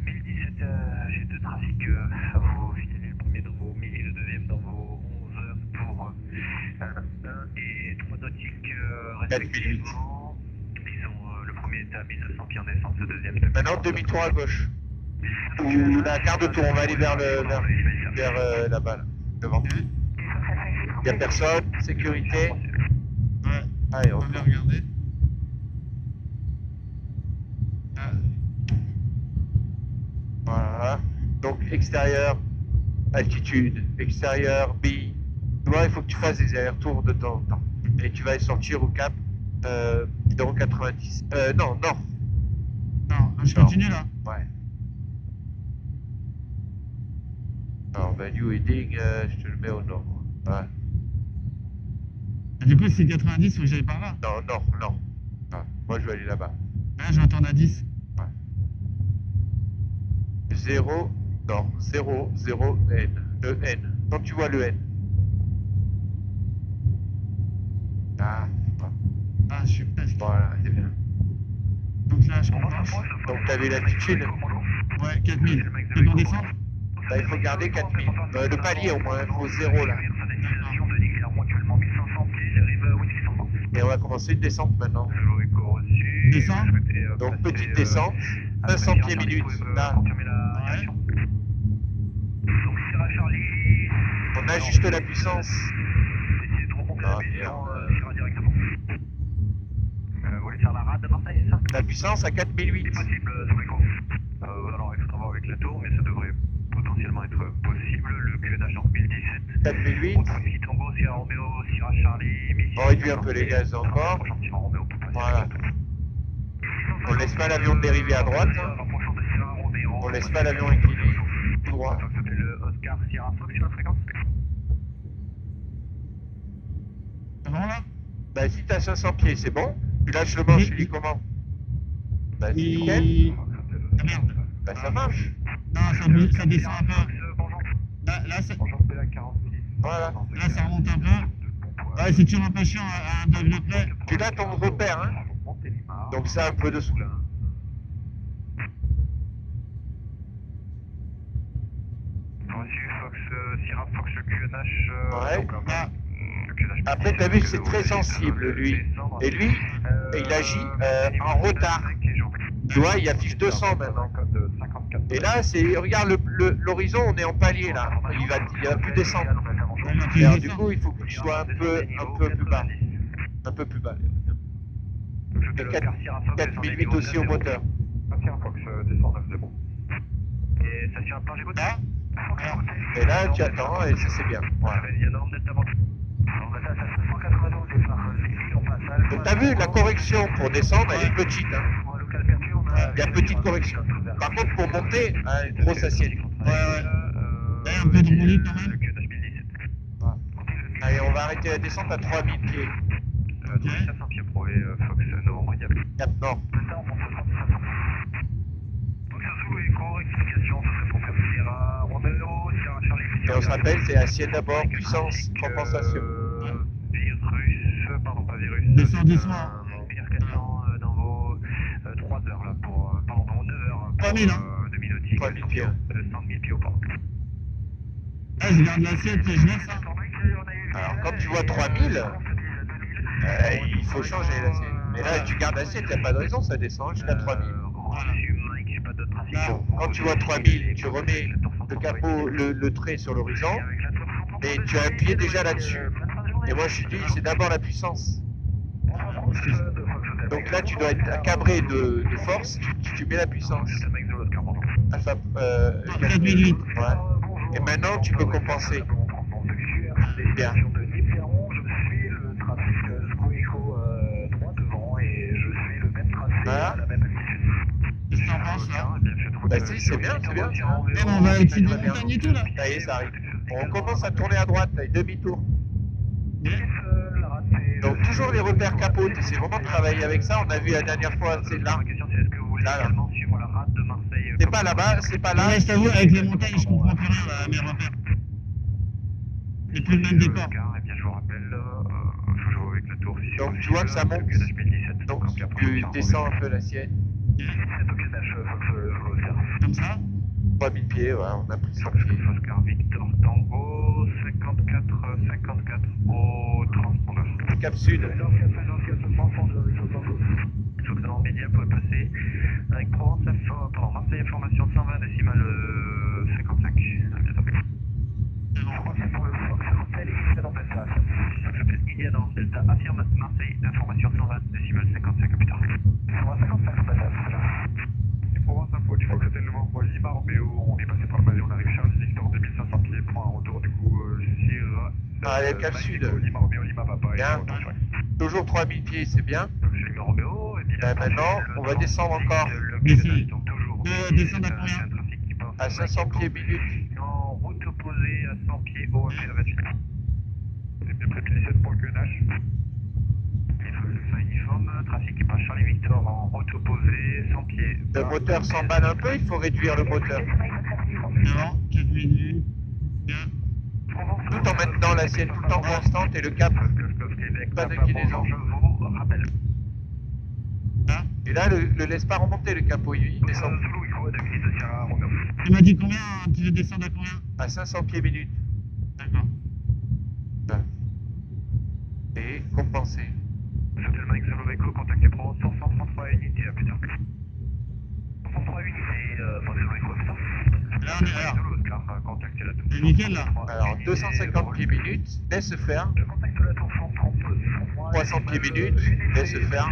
1017, j'ai 2 trafics à vous signaler. Le premier dans vos 1000 et le deuxième dans vos 11 heures pour 1 et 3 nautiques respectivement. Le premier est à 1200 pieds en essence, le deuxième. Maintenant, demi-tour à gauche. Ou la quart de tour, on va aller vers là-bas, là, devant. Il n'y a personne, sécurité. Ouais. Allez, On on va bien regarder. Ah. Voilà. Donc extérieur, Altitude, extérieur, B. Tu vois, il faut que tu fasses des allers-retours de temps en temps. Et tu vas sortir au cap 0,90. Non, nord. Non, je continue là. Ouais. Alors, value heading, je te le mets au nord. Ouais. Et du coup, c'est 90, faut que j'aille par là. Non, nord, nord. Ouais. Moi, je vais aller là-bas. Là, je vais attendre à 10. 0, non, 0, 0, N. Le N. Quand tu vois le N. Ah, Ah, je suis presque. voilà, c'est bien. Donc là, je commence. Donc, tu avais l'altitude. Ouais, 4000. Et qu'on descend. Bah, il faut garder 4000. Le palier, au moins, il faut 0 là. Et on va commencer une descente maintenant. Descends. Donc, petite descente. 500 pieds minutes. Là, Ouais. on ajuste la puissance. Ah, merde. Vous voulez faire la rade de Marseille, c'est ça? La puissance à 4008. Possible, alors il faudra voir avec la tour, mais ça devrait potentiellement être possible. Le QNH en 2017. 4008. Entre Tango, Sierra Romeo, Sierra Charlie, On réduit un peu les gaz encore. Voilà. On laisse pas l'avion dériver à droite. On laisse pas l'avion incliner. Tout droit. Le Oscar Sierra Fox sur la fréquence. C'est bon là? Bah, si t'as 500 pieds, c'est bon. Tu lâches le manche, tu dis comment? Bah, c'est nickel. Ah merde. Bah, ça marche. Non, ça descend un peu. Là, ça... Voilà. Là, ça remonte un peu. Ouais, c'est toujours un peu chiant à 1 degré près. Tu l'as ton repère, hein. Donc, ça un peu dessous là. Reçu Fox, Sierra Fox, le QNH. Ouais. Là, Après, t'as vu que c'est très sensible, lui. Et lui, il agit en retard. Tu vois, il affiche 200 maintenant. Et là, c'est, regarde l'horizon, on est en palier là. Il va plus descendre. Et alors, du coup, il faut que tu sois un peu plus bas. Un peu plus bas. Et 4008 aussi au moteur. Sierra Fox, descend 9, c'est bon. Et ça tient un plan, j'écoute. là. Et là, tu attends et ça c'est bien. Voilà. Il y a norme d'être avant. Donc t'as vu, la correction pour descendre, elle est petite. Hein. Il y a petite correction. Par contre, pour monter, une grosse assiette. Ouais, ouais. Là, un peu de roulis quand même. Voilà. Allez, on va arrêter la descente à 3000 pieds. 500 pieds pour les Fox novembre immédiat. Cap Nord. Et on se rappelle, c'est assiette d'abord, puissance, compensation. Virus, pardon, pas virus. Descends doucement. BR400 dans vos 3 heures là pour. Pardon, dans vos 9 heures. 3000 hein. 2000 nautique. 3000 pieds. 100 000 pieds au port. Ah, je garde l'assiette, je laisse ça. Alors, quand tu vois 3000, il faut changer l'assiette. Mais là, tu gardes l'assiette, il n'y a pas de raison, ça descend jusqu'à 3000. Quand tu vois 3000, tu remets le capot, le trait sur l'horizon, et tu as appuyé déjà là-dessus. Et moi, je dis, c'est d'abord la puissance. Donc là, tu dois être cabré de force, tu mets la puissance. Alpha, 4008. Ouais. Et maintenant, tu peux compenser. Bien. Voilà. Qu'est-ce que t'en penses là? Bah si, c'est bien, c'est bien. Eh, on va au-dessus de la montagne et tout là. Ça y est, ça arrive. On commence à tourner à droite, là, demi-tour. Donc toujours les repères capotes, c'est vraiment travailler avec ça. On a vu la dernière fois, c'est là. Là. C'est pas là-bas, c'est pas là. Là, je t'avoue, avec les montagnes, je comprends plus rien là, à mes repères. C'est plus le même décor. Donc tu vois que ça monte. Donc tu descends un peu l'assiette. Comme ça. 3000 pieds, ouais, on a pris 100 pieds. Oscar Victor Tango 54 au transpondeur. Cap Sud. Soutenant média pour passer avec Provence, pardon, Marseille Information 120 décimale 55. C'est bon. India dans Delta affirme Marseille Information 120 décimale 55 plus tard. Provence Info, il faut que c'était le moment. Moi, Lima Romeo, on est passé par le base, on arrive Charles Victor 2500 pieds Ah, il y a Cap Sud. Lima Romeo, Lima Papa. Bien. Toujours 3000 pieds, c'est bien. Lima Romeo, et puis Maintenant, on va descendre encore. Descendre. donc toujours. Descendre à combien? Un trafic qui pense À 500 pieds minutes. en route opposée à 100 pieds au ML28. J'ai bien préparé 7 pour le QNH. Uniforme, trafic qui passe Charlie Victor en route opposée, 100 pieds. Le moteur s'emballe un peu, il faut réduire le moteur. Non, 4 minutes. Bien. Tout en maintenant l'assiette tout le temps constante et le cap. Pas d'inclinaison. Là. Et là, le laisse pas remonter le capot, il descend. Tu m'as dit combien? Tu veux descendre à combien? À 500 pieds minutes. D'accord. Et compenser. Seulement Xoloveco, contactez Provence 133 unités à plus tard. 133 unités, Xoloveco, c'est ça? Là, on est alors. Contactez la tour. C'est nickel là. Alors 250 pieds minutes, laisse faire. Contactez la tour 133. 300 pieds minutes, laisse faire.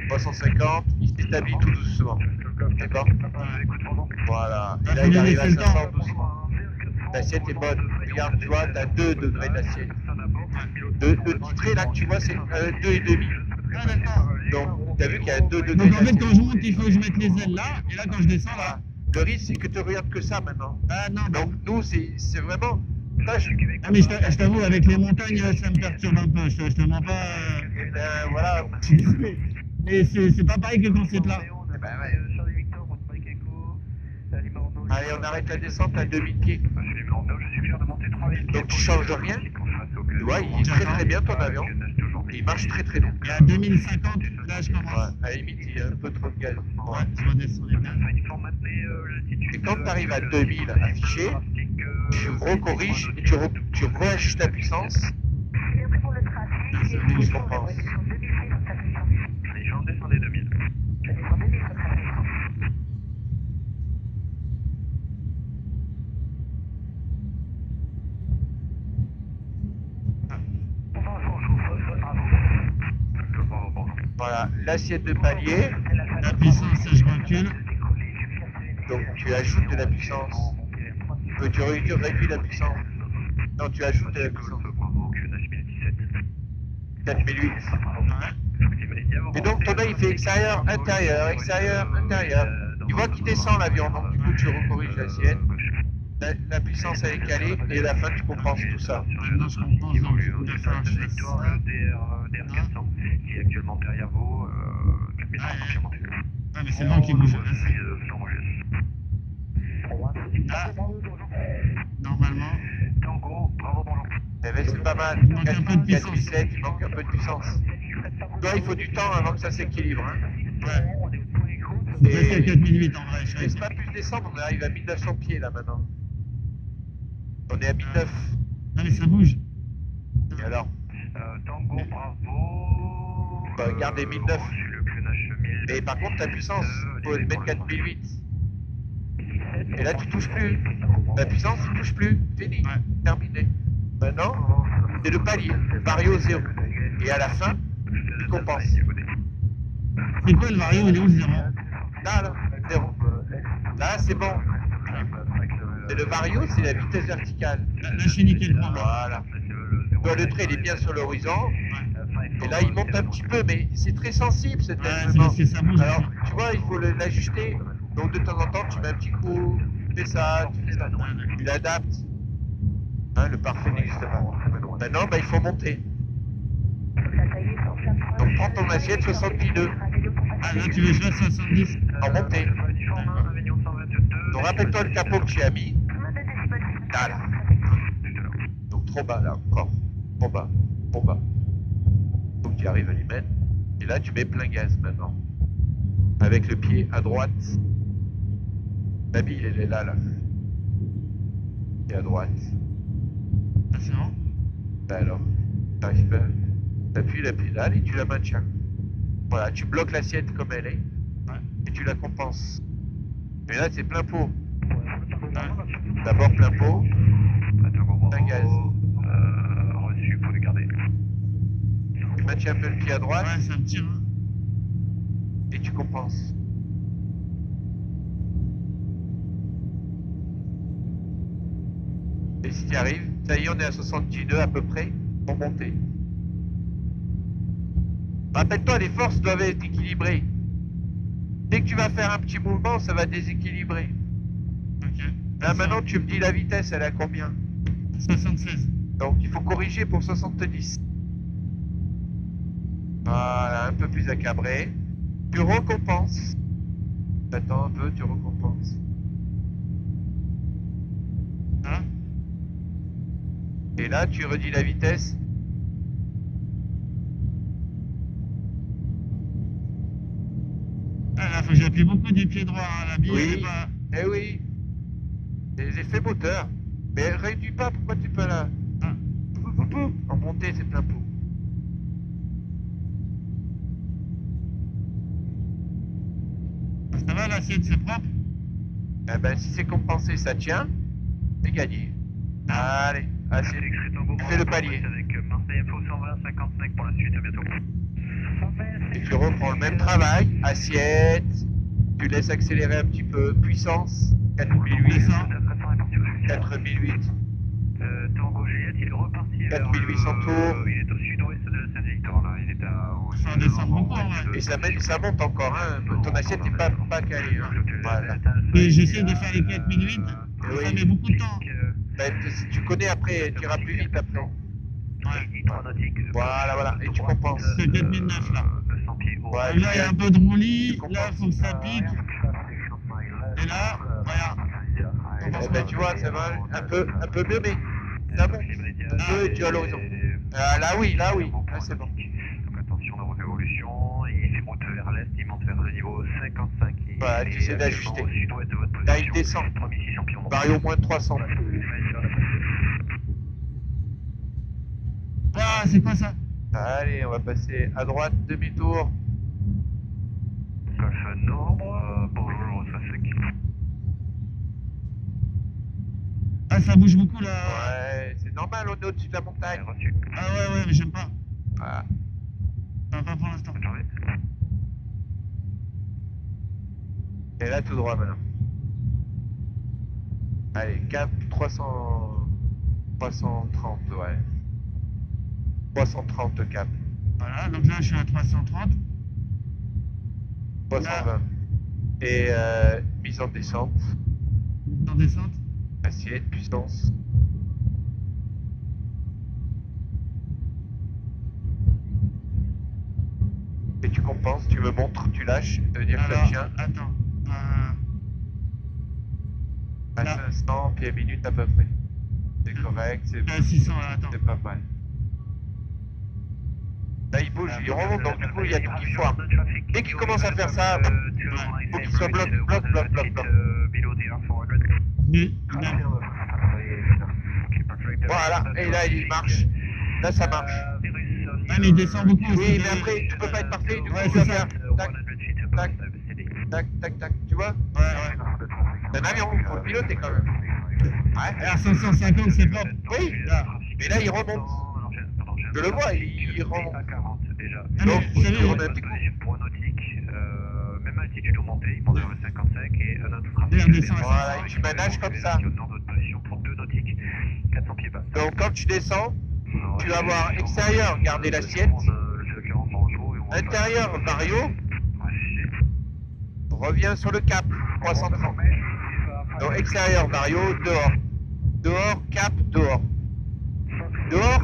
350, il s'établit tout doucement. D'accord? Voilà. Et là, il arrive à 500 doucement. L'assiette est bonne. Regarde, tu vois, t'as 2 degrés d'assiette. Le titré là que tu vois, c'est 2,5. Ah d'accord. Donc, t'as vu qu'il y a 2 degrés Donc en fait d'assiette. quand je monte il faut que je mette les ailes là, et là quand je descends là. Le risque, c'est que tu regardes que ça maintenant. Ah non, bah. Donc, nous, c'est vraiment. Ça, Ah mais je t'avoue, avec les montagnes ça me perturbe un peu, je te mens pas. voilà. Je suis désolé. Mais c'est pas pareil que quand c'est plat. Charlie Victor, Mike Echo, Lima Romeo. Allez, on arrête la descente à 2000 pieds. Lima Romeo, je suggère de monter 3000 pieds. Donc, tu changes rien. Tu vois, il est très très bien ton avion. Il marche très très bien. Et à 2050, là je commence. Ouais, à la limite, il y a un peu trop de gaz. Ouais, je redescends les gaz. Et quand tu arrives à 2000 affiché, tu recorriges et tu réajustes ta puissance. Je comprends. Allez, j'en descendais 2000. Voilà, l'assiette de palier. La puissance, je recule. Donc tu ajoutes de la puissance. Tu réduis la puissance. Non, tu ajoutes de la puissance. 4008. Et donc ton œil il fait extérieur, intérieur, extérieur, intérieur. Tu vois qu'il descend l'avion, donc du coup tu recorriges l'assiette. La puissance elle est calée et à la fin tu compenses tout ça. Maintenant je compense donc de faire un Victor, DR400, qui est actuellement derrière vous, 4100 pieds. Ah mais c'est le vent qui bouge. Ah, normalement. Tango, bravo, bonjour. Eh ben, c'est pas mal. Il manque un peu de puissance. 4,7, il manque un peu de puissance. Là il faut du temps avant que ça s'équilibre. Hein. Ouais. Presque à 4008 en vrai. Laisse pas plus descendre, on arrive à 1900 pieds là maintenant. On est à 1009. Non mais ça bouge. Et alors Tango, bravo. Bah, regardez 1009. Le QNH 1000. Mais par contre, ta puissance, il faut mettre 4008. Et là, tu touches plus. La puissance, tu touches plus. Fini. Ouais. Terminé. Maintenant, c'est le palier. Vario 0. Et à la fin, tu compenses. C'est quoi le vario? Il est où le 0? Là, 0. Là, c'est bon. Et le vario, c'est la vitesse verticale. Là je suis nickel point. Voilà. Donc, le trait, il est bien sur l'horizon. Et là, il monte un petit peu, mais c'est très sensible cet Ouais, c'est instrument. parce que ça bouge. Alors, tu vois, il faut l'ajuster. Donc, de temps en temps, tu mets un petit coup, tu fais ça, tu l'adaptes. Hein, le parfait n'existe pas. Maintenant, bah, il faut monter. Donc, prends ton assiette 72 Ah là tu veux que je fasse 70? en montée. Donc, rappelle-toi le capot que tu as mis. Là, là. Donc, trop bas, là, encore. Trop bas, trop bas. Donc, tu arrives à l'y mettre. Et là, tu mets plein gaz maintenant. Avec le pied à droite. La bille, elle est là, là. Et à droite. Ah c'est bon? Bah alors, t'arrives pas. T'appuies la pédale et tu la maintiens. Voilà, tu bloques l'assiette comme elle est. Ouais. Et tu la compenses. Et là, c'est plein pot. D'abord plein pot. Plein gaz. Reçu, faut le garder. Tu maintiens un peu le pied à droite Ouais, ça me tire. Hein. et tu compenses. Et si tu y arrives, Ça y est, on est à 70 nœuds à peu près pour monter. Rappelle-toi, les forces doivent être équilibrées. Dès que tu vas faire un petit mouvement, ça va déséquilibrer. Ok. Là maintenant, tu me dis la vitesse, elle est à combien? 76. Donc il faut corriger pour 70. Voilà, un peu plus accabré. Tu recompenses. Attends un peu, tu recompenses. Hein? Et là, tu redis la vitesse. Ah là, faut que j'appuie beaucoup du pied droit, hein. La bille, elle est Oui. pas... Eh oui. Les effets moteurs. Mais réduis pas, pourquoi tu peux là? Ah. En montée, c'est plein pot. Ça va, l'assiette, c'est propre? Eh ben, si c'est compensé, ça tient. C'est gagné. Allez, assiette. Fais le palier. Avec Marseille Info 120 55 pour la suite, à bientôt. Et tu reprends le même travail. Assiette. Tu laisses accélérer un petit peu. Puissance. 4008. 4008. Tango Juliette, il est reparti. 4800 tours. Il est au sud-ouest de la Saint-Victor, là. Il est à. Ça descend beaucoup, en vrai. Et ça monte encore. Hein. Ton assiette n'est pas calée. Hein. Voilà. Et j'essaie de faire les 4008, Oui. ça met beaucoup de temps. Ben, si tu connais après, tu iras plus vite après. Ouais. Voilà. Et tu compenses. C'est 4009 là. 900 pieds haut. Ouais, Là, il y a un peu de roulis, Tu là, il faut que ça pique. Et là, regarde. Eh ben, tu vois, ça va un peu mieux, mais ça monte. Un peu et tu es à l'horizon. Ah, là oui, là c'est bon. Donc attention, la révolution, il fait monter vers l'est, il monte vers le niveau 55. Voilà, tu essaies d'ajuster. Au sud-ouest de votre Là, position. il descend. 3600 pieds. Varie au moins de 300. Ah, c'est quoi ça? Allez, on va passer à droite, demi-tour. Golf Nord, bonjour, ça c'est qui? Ah, ça bouge beaucoup là. Ouais, c'est normal, on est au-dessus de la montagne. Reçu. Ah ouais, mais j'aime pas. Voilà. Enfin, pas pour l'instant. Bonne journée. Et là, tout droit maintenant. Allez, cap 330, ouais. 330 cap. Voilà, donc là, je suis à 330. 320. Et mise en descente. En descente. Assiette, puissance. Et tu compenses, tu me montres, tu lâches, ça veut dire que ça Alors, tient. attends. À là. 500 pieds minutes à peu près. C'est correct, c'est À 600 là, attends. pas mal. Là il bouge, il remonte, donc du coup il y a tout qui foire. Dès qu'il commence à faire ça, faut qu'il soit bloc. Mais, Voilà, et là il marche. Là ça marche. ah, mais il descend beaucoup aussi. Oui, mais après tu peux pas être parfait, du coup Ouais, tu vas c'est ça. faire tac, tu vois. Ouais. C'est un avion, il faut le piloter quand même. Ouais. R550, c'est propre. Oui, Là. mais là il remonte. Je le vois, il remonte. À 40 déjà. Ah, mais, Donc vous savez, tu remets un petit coup. Pour nautique, même altitude au montée, il monte vers le 55 et un autre Et on descend à Voilà, et tu manages comme ça. Dans votre position pour 2 nautiques, 400 pieds bas. Donc quand tu descends, tu vas voir extérieur, garder l'assiette. Intérieur, Vario. Reviens sur le cap, 330. Donc extérieur, Vario, dehors. Dehors, cap, dehors. Dehors,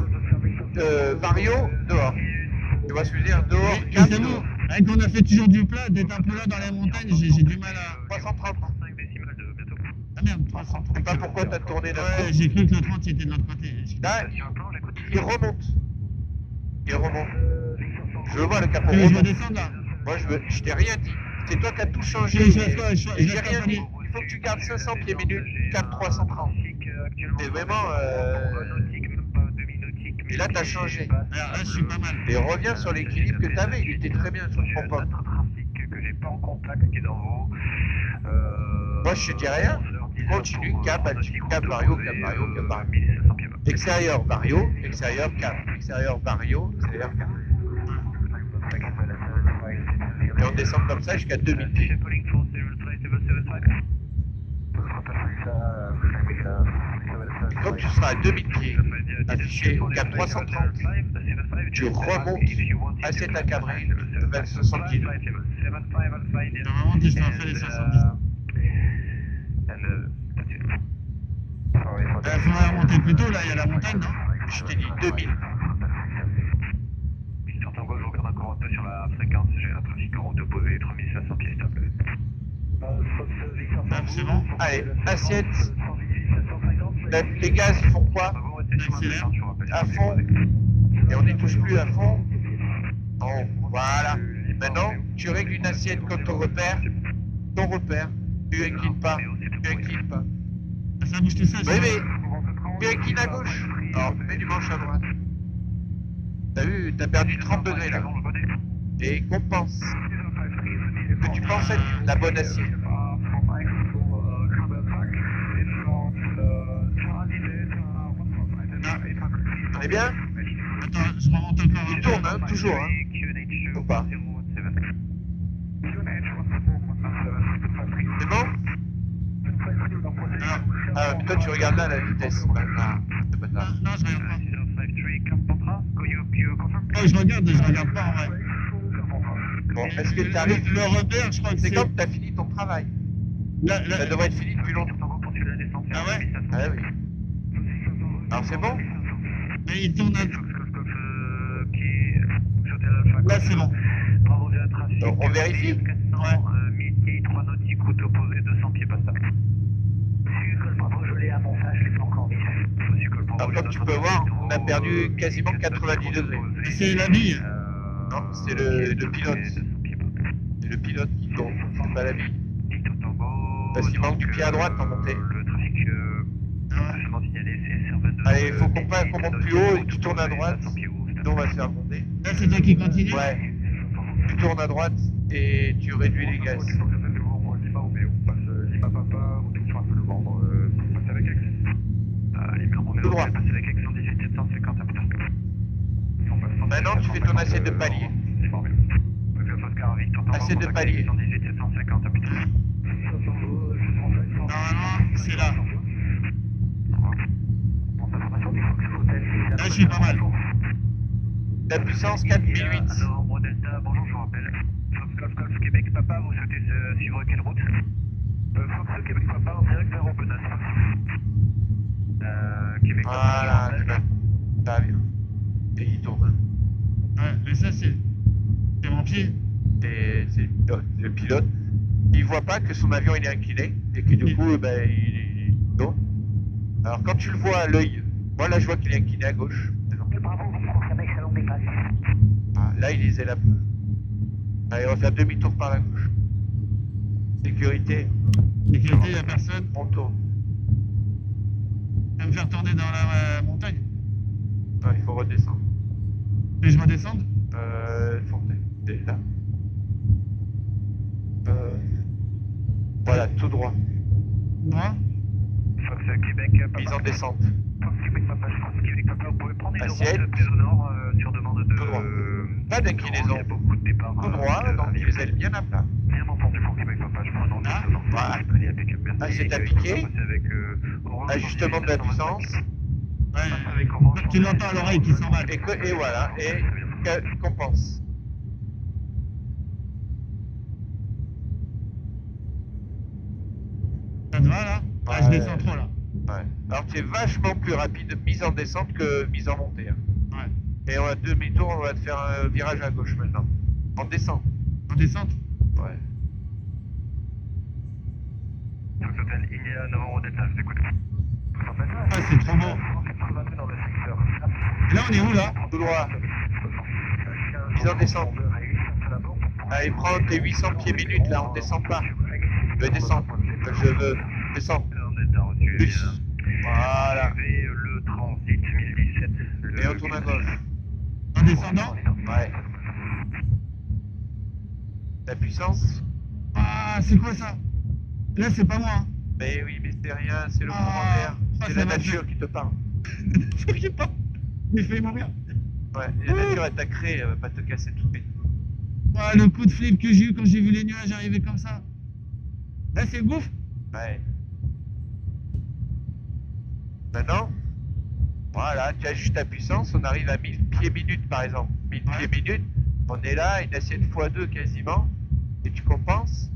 Vario, dehors. Tu vois ce que je veux dire? Dehors, Et cap, c'est dehors. bon, quand on a fait toujours du plat, d'être un peu là dans les montagnes, j'ai du mal à... 330. Ah merde, 330. Je sais pas pourquoi t'as tourné d'un Ouais, coup. j'ai cru que le 30 était de l'autre côté. Là, il remonte. Il remonte. Je le vois, le capot Tu veux que je remonte. redescende là? Moi, je t'ai rien dit. C'est toi qui as tout changé. Je fais quoi? Je Et j'ai fais rien pas dit. palier. Il faut que tu gardes 500 pieds minutes, cap 330. C'est vraiment... Et là, t'as changé. Alors là, je suis pas mal. Et reviens sur l'équilibre que t'avais. Il était très bien, je comprends pas. Que j'ai pas en contact, qui est dans vos. Moi, je te dis rien. Continue, cap, altitude, cap, Vario, cap, Vario, cap, Vario. Extérieur, Vario, extérieur, cap. Extérieur, Vario, extérieur, cap. Et on descend comme ça jusqu'à 2000 pieds. Donc tu seras à 2000 pieds, affiché au cap 330. Tu remontes assiette à cabrer vers 70 degrés. Normalement, tu seras fait les 70. Il faudrait remonter plus tôt, là, il y a la montagne, non? Je t'ai dit 2000. Certains voix, je regarde encore un peu sur la fréquence, j'ai un trafic en route opposée, 3500 pieds, s'il te plaît. Ah, c'est bon? Allez, assiette. Les gaz, ils font quoi? Accélère. À fond. Et on n'y touche plus à fond. Oh, voilà. Maintenant, tu règles une assiette comme ton repère. Ton repère. Tu inclines pas. Tu inclines pas. Ah, ça bouge tout seul, Oui, ça. mais tu inclines à gauche. Alors, mets du manche à droite. T'as vu, t'as perdu 30 degrés là. Et compense. Que tu penses être la bonne assiette. On est bien? Attends, je remonte encore un Tu peu. tournes, hein, toujours, hein. Faut pas. C'est bon? Ah, mais toi tu regardes là la vitesse. Non, non, je regarde pas. Oh, je regarde pas en vrai. Bon, est-ce que t'arrives? Le repère, je crois que C'est c'est. quand t'as fini ton travail. Là, Ça devrait être fini depuis longtemps. Ah ouais? Ah oui. Alors c'est bon? Mais il tourne à. Là, c'est bon. Donc on vérifie? Ouais. Midi, 3 nautiques, route opposée, 200 pieds, pas stable. Je l'ai à mon face, je l'ai pas encore mis. Alors comme tu peux voir, on a perdu quasiment 90 degrés. Et c'est la bille. Non, c'est le pilote. C'est le pilote qui tourne, c'est pas la bille. Parce qu'il manque du pied à droite en montée. Le trafic doucement signalé, c'est R22. Allez, il faut qu'on monte plus haut et tu tournes à droite. Sinon on va se faire monter. Là, c'est toi qui continue? Ouais. Tu tournes à droite et tu réduis les gaz. Tout droit. Maintenant tu fais ton assiette de palier. Assiette de palier. Normalement, c'est là. Là, je suis pas mal. La puissance 4008. Alors, Delta, bonjour, je vous rappelle. Fox Golf Québec Papa, vous souhaitez suivre quelle route? Fox Québec Papa, en direct vers Aubenas. Québec Voilà, Papa. ça va bien. Et il tourne. Ouais, mais ça, c'est mon pied. Et c'est le pilote. Il voit pas que son avion il est incliné et que du coup ben, il tourne. Alors quand tu le vois à l'œil, moi là je vois qu'il est incliné à gauche. Ah, là il les élève. Allez, on va faire demi-tour par la gauche. Sécurité, Sécurité, y'a personne. on tourne. Ça va me faire tourner dans la montagne. Non, il faut redescendre. Et je redescende? Fontez. C'est là. Voilà, tout droit. Moi? Fox Québec Papa. Mise en descente. Fox Québec Papa, Fox Québec Papa, vous pouvez prendre une Assiette. route plus au nord sur demande de... Tout droit. Pas d'inclinaison. Il y a beaucoup de départs. Tout droit, donc les ailes bien à plat. Bien entendu, Fox Québec Papa, je prends un ordre de nord. Voilà. Allez, impeccable, merci. Assiette Et appliquée. on va passer avec, Orange, Ajustement de la puissance. Ouais, tu l'entends à l'oreille qui s'en va. Et voilà, et compense. Ça te va là? Ah, je descends trop là. Ouais. Alors tu es vachement plus rapide mise en descente que mise en montée. Hein. Ouais. Et on a demi-tour, on va te faire un virage à gauche maintenant. En descente. En descente? Ouais. Fox Hotel, il y a Navarro Delta, je vous écoute. Ah, c'est trop beau. Et là, on est où là? Tout droit. Mise en descente. Allez, prends tes 800 pieds minutes là, on descend pas. Je veux descendre. Je veux descendre. Plus. Voilà. Le transit 1017. Et on tourne à gauche. En descendant? Ouais. La puissance? Ah, c'est quoi ça? Là, c'est pas moi. Hein. Mais oui, mais c'est rien, c'est le courant d'air. C'est ça la m'a nature fait- qui te parle. Je sais pas. J'ai failli mourir. Ouais, la nature elle t'a créé, elle va pas te casser tout de suite. Ah, le coup de flip que j'ai eu quand j'ai vu les nuages arriver comme ça. Là, c'est le gouffre. Ouais. Maintenant, Voilà, tu ajustes ta puissance, on arrive à 1000 pieds minutes par exemple. 1000 pieds minutes, on est là, une assiette x2 quasiment, et tu compenses.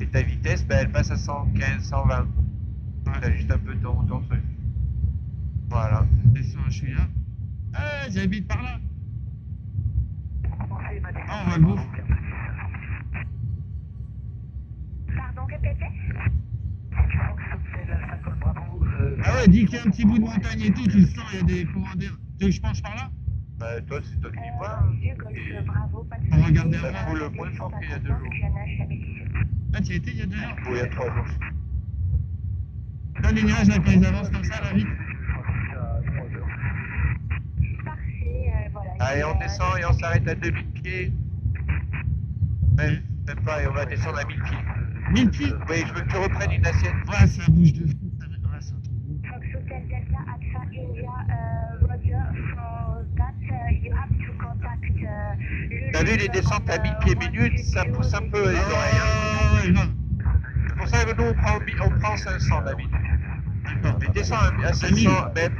Et ta vitesse, ben, elle passe à 115, 120. Tu ajustes un peu ton truc. Voilà. Descends, je suis là. Ah, j'habite par là. Ah, on va le bouffer. Pardon, répétez. Ah ouais, dis qu'il y a un petit bout de montagne et tout, tu le sens, il y a des commandeurs. Tu veux que je penche par là? Bah, toi, c'est toi qui vois. On va regarder Ça avant. fout le moins fort qu'il y a 2 jours. Ah, tu y étais il y a 2 jours? Ou il y a 3 jours. Là, les nuages, là, quand ils avancent comme ça, là, vite. Allez, on descend et on s'arrête à 2000 pieds. Même pas, et on va descendre à 1000 pieds. 1000 pieds? Oui, je veux que tu reprennes une assiette. Ouais, ça bouge de fou. Ouais, c'est un truc. T'as vu les descentes à 1000 pieds minutes, ça pousse un peu les oreilles. Hein. Ouais, grave. C'est pour ça que nous on prend 500 d'habitude. Mais descends à 500, mais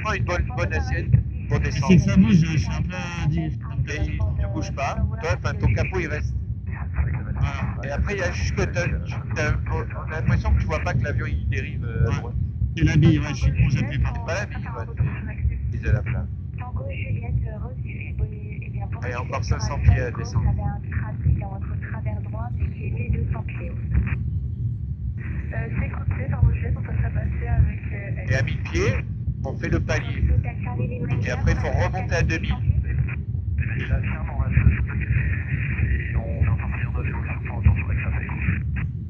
prends une bonne assiette pour descendre. C'est que ça bouge, je suis un peu dit. Et tu ne bouges pas, toi, enfin, ton capot il reste. Voilà. Et après il y a juste que on a l'impression que tu vois pas que l'avion il dérive à droite. C'est la bille, ouais, je suis con, j'appuie pas. C'est pas la bille, ouais, c'est à la place. Allez, encore 500 pieds à descendre. Vous avez un trafic dans votre travers droite et qui est 1200 pieds. C'est écouté, Roger, on peut se passer avec... Et à 1000 pieds, on fait le palier. Et après, il faut remonter à 2000.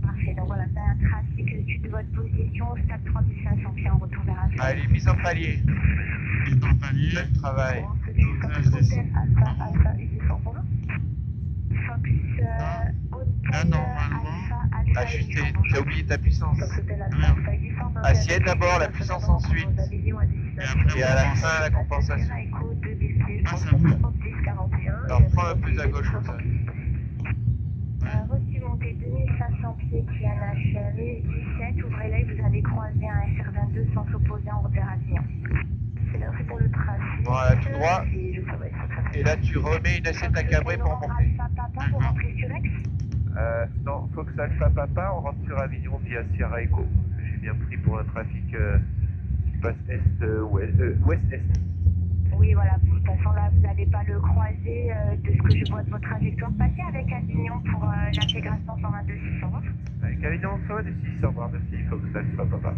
Parfait, donc voilà, c'est un trafic au-dessus de votre position, stade 3500 pieds en retour vers Alpha. Allez, mise en palier. Mise en palier. Bel travail. Donc là, je descends. Alpha, il descend pour nous. Fox, Là, normalement. Ajusté, tu as oublié ta puissance. Merde. Assiette d'abord, la puissance ensuite. Et Et à la fin, la compensation. Ah, ça bouge. Alors prends un peu à gauche comme ça. Reçu montée 2500 pieds qui a NH 1017, ouvrez-l'œil, vous allez croiser un SR22 sans s'opposer en route vers Avignon. C'est là pour le trafic. Voilà, tout droit. Et là, tu remets une assiette à cabrer pour monter. Pour rentrer sur Aix. Non, Fox Alpha Papa, on rentre sur Avignon via Sierra Echo. J'ai bien pris pour un trafic qui passe ouest-est. Oui, voilà, de toute façon, là, vous n'allez pas le croiser de ce que je vois de votre trajectoire. Passez avec Avignon pour l'intégration 122-600. Avec Avignon 122-600, merci Fox Alpha Papa.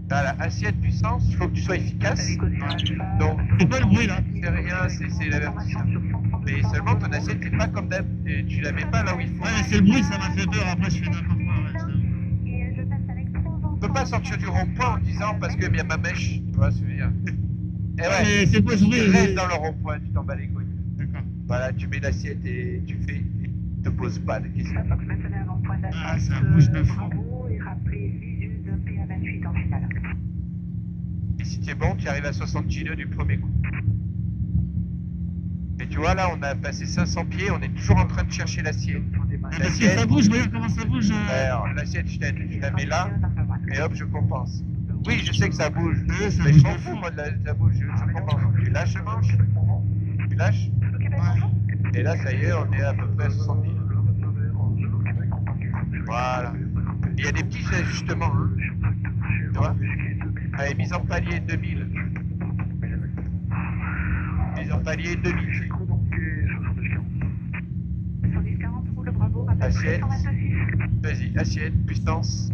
Voilà, assiette puissance, il faut que tu sois efficace. Donc, C'est pas le bruit là. c'est rien, c'est l'avertissement. Mais seulement ton assiette n'est pas comme d'hab, et tu la mets pas là où il faut. Ouais, c'est le bruit, ça m'a fait peur. Après, je fais n'importe quoi. Ouais, c'est- Et je passe avec 3 On peut pas sortir du rond-point en disant parce que bien ma mèche, tu vois ce que je veux dire. Et ouais, Mais c'est quoi ce bruit? tu restes dans le rond-point, tu t'en bats les couilles. D'accord. Voilà, tu mets l'assiette et tu fais, et te poses pas de questions. Ah, ça bouge de fou. Et rappelez Visus PA28 en finale. Et si tu es bon, tu arrives à 60 kg du premier coup. Et tu vois là, on a passé 500 pieds, on est toujours en train de chercher l'assiette. Ah, parce que ça bouge, regarde comment ça bouge. Alors, l'assiette, je la mets là, et hop, je compense. Oui, je sais que ça bouge, Ouais, ça mais bouge je m'en de fous, fou. moi, de ça bouge, je compense. Tu lâches le manche, tu lâches, Ouais. et là, ça y est, on est à peu près à 60 000. Voilà. Il y a des petits ajustements, hein. Tu vois? Allez, mise en palier 2000. Mise en palier 2000. Assiette. Vas-y, assiette, puissance.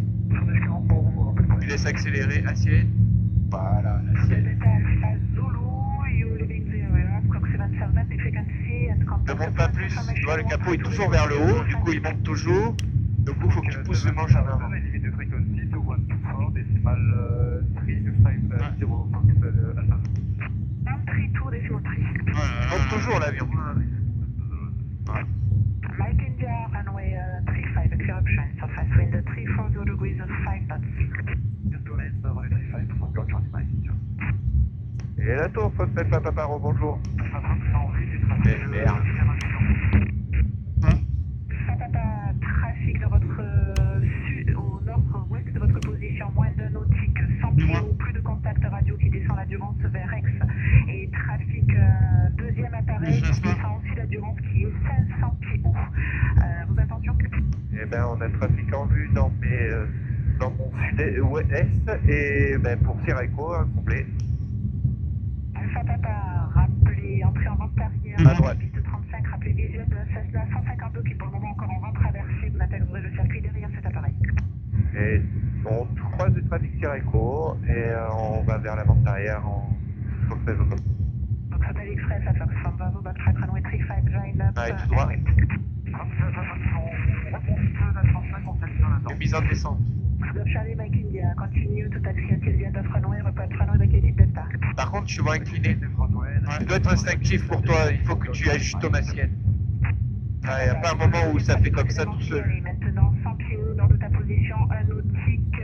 Tu laisses accélérer, assiette. Voilà, l'assiette. Ne monte pas plus. Tu vois, le capot est toujours vers le haut, du coup, il monte toujours. Du coup, il faut que tu pousses le manche en avant. Il monte toujours l'avion. Voilà. Mike India, runway 35, exception, surface wind 340 degrees and 5 knots. Et la tour, Fox Alpha Papa, bonjour. Mais merde. Papa, trafic de votre sud, au nord-ouest de votre position, moins de nautique, 100 pieds ou plus a le trafic en vue dans mon sud-ouest et ben, pour Sierra Echo, complet. Alpha Papa, rappelez, entrée en vente arrière, À droite. piste 35, rappelez visuel de la Cessna 152 qui pour le moment encore en vente traversée, vous appellerez le circuit derrière cet appareil. Et on croise le trafic Sierra Echo et on va vers la vente arrière en Fox Echo. Donc Hotel Express à Fox from Bravo, backtrack runway 35, join up. Allez, tout droit. Et mise en descente. Charlie Mike India, continue to taxi until the end of runway, report runway vacated Delta. Par contre, je suis moins incliné. Tu dois être instinctif pour toi, il faut que tu ajustes ton assiette. Il n'y a pas un moment où ça fait comme ça tout seul. Maintenant, sans pied dans de ta position, un nautique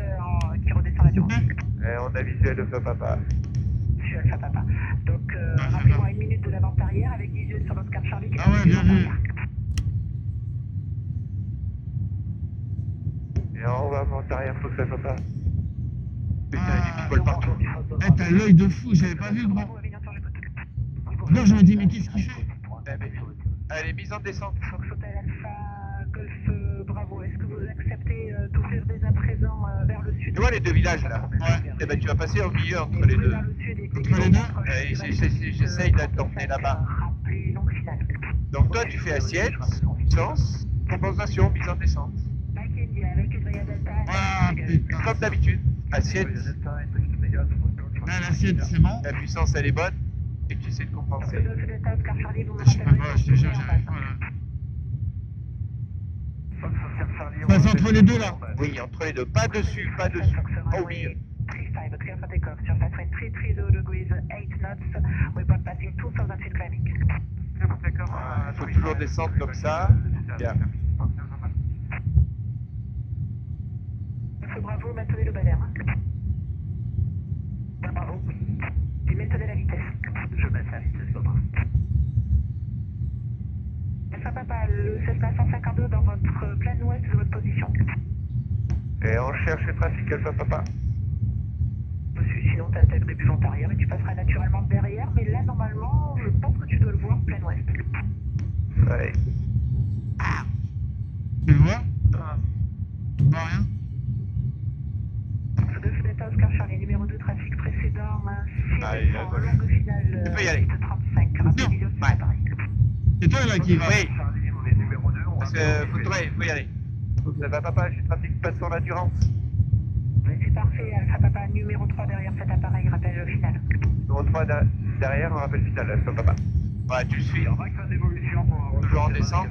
qui redescend la durée. Et on a visuel de feu papa. Je suis Alpha Papa. Donc, rappelez-moi 1 minute de la vente arrière avec visuel sur l'autre cap Charlie. Ah ouais, bien vu. Et on va vente arrière, faut que ça papa. Putain, il y a du people partout. Eh, t'as l'œil de fou, j'avais pas vu, gros. Non, je me dis, mais qu'est-ce qu'il fait? Allez, mise en descente. Fox Hotel Alpha, Golf Bravo, est-ce que vous acceptez d'ouvrir dès à présent vers le sud? Tu vois les deux villages là? Ouais. Eh ben tu vas passer au milieu entre les deux. Entre les deux? J'essaye de t'emmener là-bas. Donc toi tu fais assiette, sens, compensation, mise en descente. Ah, putain. Comme d'habitude, assiette, Là, l'assiette, c'est bon? la puissance elle est bonne et tu essaies de compenser. Je sais pas, je te jure, j'arrive pas là. Passe entre les deux là. Oui, entre les deux, pas dessus, pas dessous, pas au milieu. Il faut toujours descendre comme ça. Bien. Bravo, maintenez le banner. Bravo. Et maintenez la vitesse. Je baisse la vitesse, Bob. Alpha Papa, le Cessna 152 dans votre plein ouest de votre position. Et on cherche le trafic Alpha Papa. Sinon, tu intègres les buts arrière et tu passeras naturellement derrière, mais là, normalement, je pense que tu dois le voir plein ouest. Ouais. Tu le vois? Tu vois rien? Oscar Charlie, numéro 2, trafic précédent, Allez, à gauche. longue finale, Tu peux y aller. 35, C'est toi là qui va. Oui. Parce que faut y aller. Ça va papa, j'ai trafic passe sur l'endurance. C'est parfait, Alpha Papa, numéro 3 derrière cet appareil, rappel final. Numéro 3 derrière, on rappelle final, Alpha Papa. Ouais, tu le suis. Toujours en descente.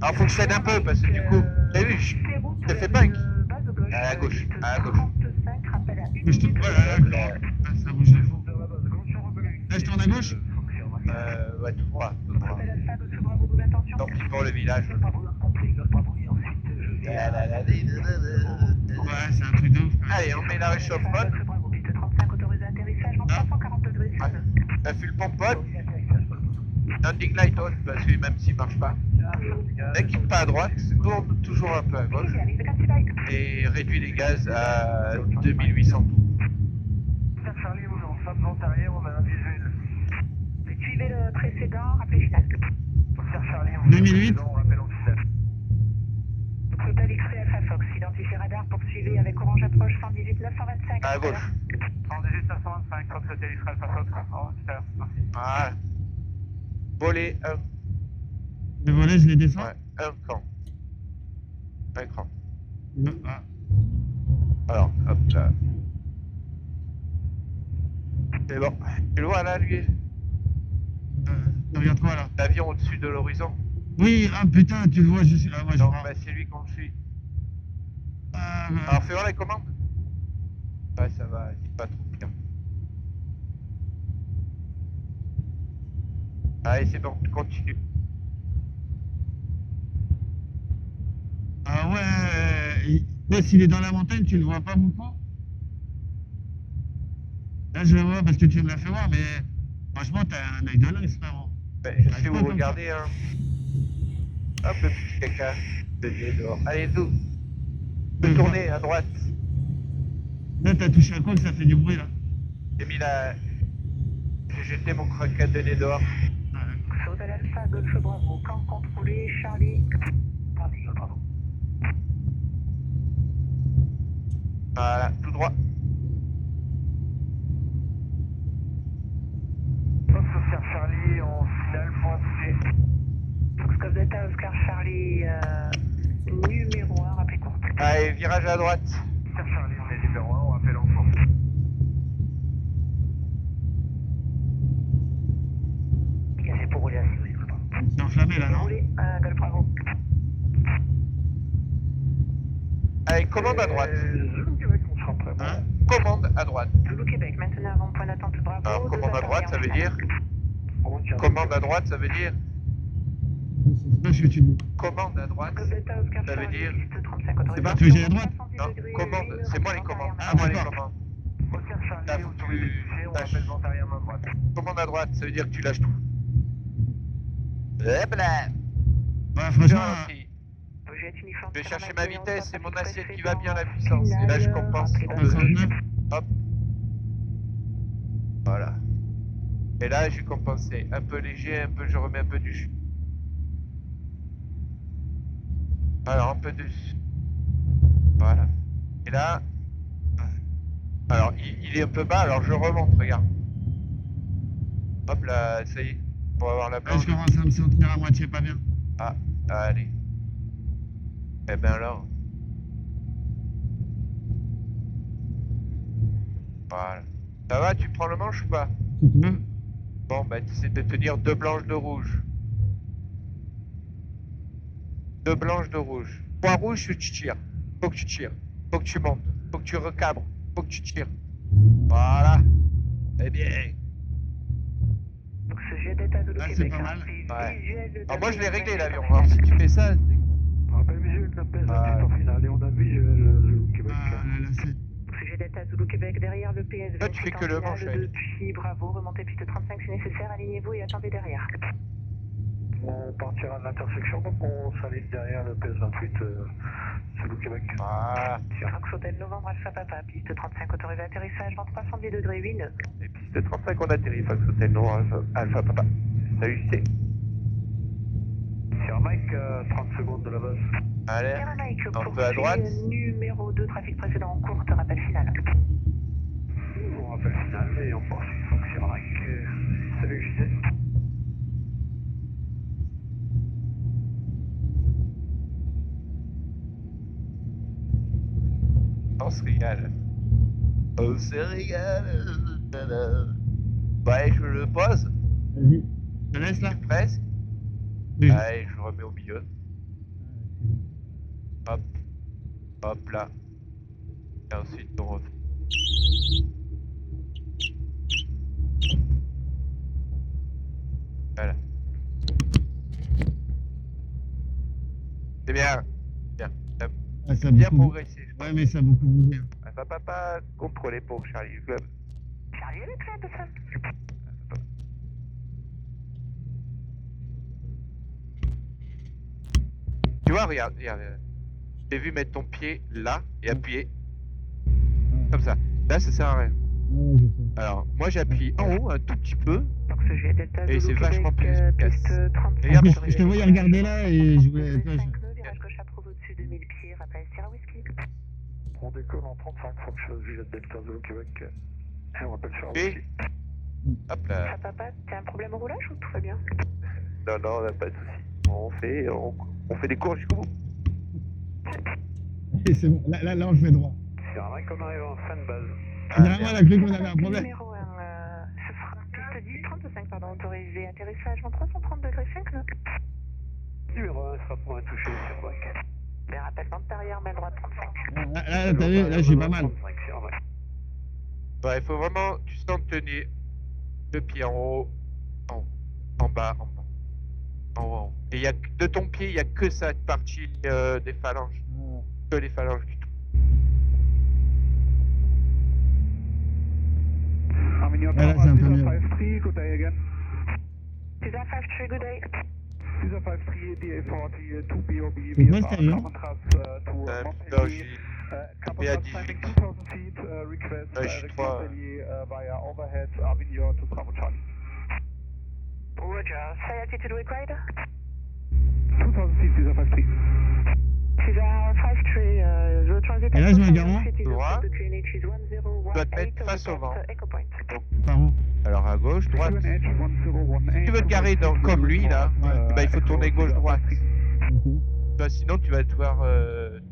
Alors faut que je t'aide un peu parce que du coup, t'as vu, je te fais punk. À gauche, à gauche. Mais je tourne. Oh là là, ah, ça bouge de fou. Là, je tourne à gauche? Ouais, tout droit, tout droit. Tant pis pour le village. Ouais, c'est un truc de ouf. Allez, on met la réchauffe mode. T'as le pompote. Landing light on, parce que même s'il marche pas. Dès qu'il pas à droite, tourne toujours un peu à gauche. Et réduit les gaz à 2800 tours. Charlie, on fait vente arrière, on a un visuel. Suivez le précédent, rappelez final. Charlie, 2008. on rappelle en finale. Hotel X-Ray Alpha Fox, identifié radar, poursuivez avec orange approche 118 925. À gauche. 118 925, Fox Hotel X-Ray Alpha Fox. Oh, super, merci. Voilà. Voler un. Le volet, je les descends? Ouais, un cran. Un cran. Ah. Alors, hop là. C'est bon. Tu le vois là, lui? Regarde quoi là? L'avion au-dessus de l'horizon. Oui, ah putain, tu le vois, je suis là, moi je Non, vois. bah c'est lui qu'on suit. Ah, Alors fais voir la commande. Ouais, ça va, il est pas trop bien. Allez, c'est bon, continue. ah ouais, là s'il est dans la montagne, tu le vois pas beaucoup? Là je le vois parce que tu me l'as fait voir, mais franchement t'as un œil de lynx, frérot. Ben, je sais où regarder, hein. Hop, le petit caca. C'est dehors. Allez, zou. Tournez à droite. Là t'as touché à quoi que ça fait du bruit là? J'ai mis la... J'ai jeté mon croquette de nez dehors. Hotel Alpha, Golf Bravo, camp contrôlé, Charlie. Bravo. Voilà, tout droit. Oscar Charlie, on finalement bouger. Foxtrot Delta, Oscar Charlie, numéro 1, rappelez court. Allez, virage à droite. Oscar Charlie, on est numéro 1, on rappelle en force. C'est pour rouler à 6 minutes. C'est enflammé là, non? Rouler, Golf Bravo. Allez, commande à droite. Zulu Québec, on sera prêt. Hein? Commande à droite. Zulu Québec, maintenant avant point d'attente Bravo. Alors, commande à droite, ça veut dire. Commande à droite, ça veut dire. Là, je suis au-dessus de vous. Commande à droite. Ça veut dire. C'est pas que j'ai à droite? Non, commande, c'est moi les commandes. Ah, C'est moi les d'accord. commandes. Oscar Charlie, Là, on faut que tourne les tu sujets, on lâches. rappelle vent arrière main droite. Commande à droite, ça veut dire que tu lâches tout. Hop là. Ouais, franchement, Gentil. Je vais chercher ma vitesse, c'est mon assiette qui va bien la puissance. Et là, je compense. 69. Hop. Voilà. Et là, je vais compenser. Un peu léger, un peu, je remets un peu du jus. Alors, un peu de... Voilà. Et là... Alors, il est un peu bas, alors je remonte, regarde. Hop là, ça y est. On va voir la là, planche. je commence à me sentir à moitié pas bien. Ah, allez. Eh ben alors. Voilà. Ça va, tu prends le manche ou pas? Si tu veux. Bon, bah, tu essaies de tenir 2 blanches de rouge. 2 blanches de rouge. 3 rouges, tu tires. Faut que tu tires. Faut que tu montes. Faut que tu recabres. Faut que tu tires. Voilà. Eh bien. Ah, c'est pas mal. Ouais. Alors moi, je l'ai réglé l'avion. Alors si tu fais ça. Rappel visuel de la piste Ah. en finale et on a visuel Zulu Québec. Ah, là, c'est... Sujet Delta Zulu Québec derrière le PSV. Toi, tu fais que le manche, ouais. Depuis Bravo, remontez piste 35 si nécessaire, alignez-vous et attendez derrière. On partira de l'intersection, donc on s'aligne derrière le PS28 Zulu Québec. Voilà. Fox Hotel Novembre Alpha Papa, piste 35 autorisé atterrissage, vent 310 degrés, wind. Et piste 35, on atterrit. Fox Hotel Nord, Alpha Papa. Salut, c'est. Sierra Mike, 30 secondes de la base. Allez. Sierra Mike, Un peu à poursuit, droite. Numéro 2, trafic précédent en courte, rappel final. On rappelle finale et on poursuit. Donc Sierra Mike, salut JC. On se régale. On se régale. Ouais, je le pose. Vas-y. Je te laisse là? Presque. Oui. Allez, je le remets au milieu. Hop. Hop là. Et ensuite, on refait. Voilà. C'est bien. Bien. Ça a Ah, ça a bien beaucoup... progressé. Je pense. Ouais, mais ça a beaucoup bougé. Elle va pas contrôler pour Charlie Club. Charlie le club, ça. Tu vois, regarde, regarde. Je t'ai vu mettre ton pied là et appuyer. Comme ça. Là, ça sert à rien. Ouais, je sais. Alors, moi j'appuie en haut un tout petit peu. Donc sujet Delta Et Zulu c'est vachement Québec, plus efficace. piste 35. Regarde, En plus, je te voyais regarder là et je voulais... Toi, je... 5 nœuds, virage gauche à Provo au-dessus de 1000 pieds, rappel Sierra Whisky. On décolle en 35 Fox Juliette Delta Zulu Québec. Et on rappelle Sierra Et- Whisky. Hop là. Papa, t'as un problème au roulage ou tout va bien? Non, non, on n'a pas de soucis. On fait des cours jusqu'au bout. Et c'est bon, là, on fait droit. Sierra Mike, on arrive en fin de base. Généralement, elle a cru qu'on avait un problème. Numéro 1, ce sera piste 10, 35, pardon, autorisé atterrissage, vent 330 degrés 5 nœuds. Numéro 1 sera pour un touché Sierra Mike. Mais rappel vente arrière, main droite 35. Là, t'as vu, là, j'ai pas mal. 35 Sierra Mike. Ouais, il faut vraiment, tu sens tenir le pied en haut, en bas, en bas, en haut, en haut. Et de ton pied, il n'y a que cette partie des phalanges. Que les phalanges du tout. Là, c'est un peu mieux. 53, good day again. César 53, good day. Cesar 53, DA40, 2BOB, C'est quoi cet avion? Common Trust to Non, je suis Common BA Trust 18. landing 2000 feet, request Je suis 3. via overhead Avignon to Bravo Charlie. Roger, say altitude required. 2000 feet, Cesar 53. César 53, the transit. Et là, je me gare où? Droit. vas te mettre face au vent. Par où? Alors à gauche, droite. Si tu veux te garer comme lui là, il faut tourner gauche-droite. Sinon tu vas devoir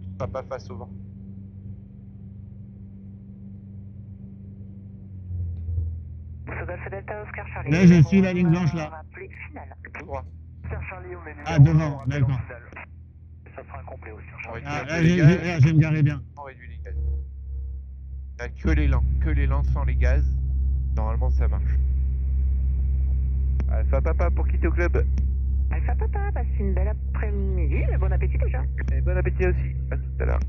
tu vas pas face au vent. Là, je suis la ligne blanche là. Tout droit. Ah, devant, d'accord. Ça sera incomplet aussi. Ah, là, je vais me garer bien. On réduit les gaz. Il n'y a que l'élan sans les gaz. Normalement ça marche. Alpha Papa pour quitter au club. Alpha Papa, passe une belle après-midi, mais bon appétit déjà. Et bon appétit aussi. À tout à l'heure.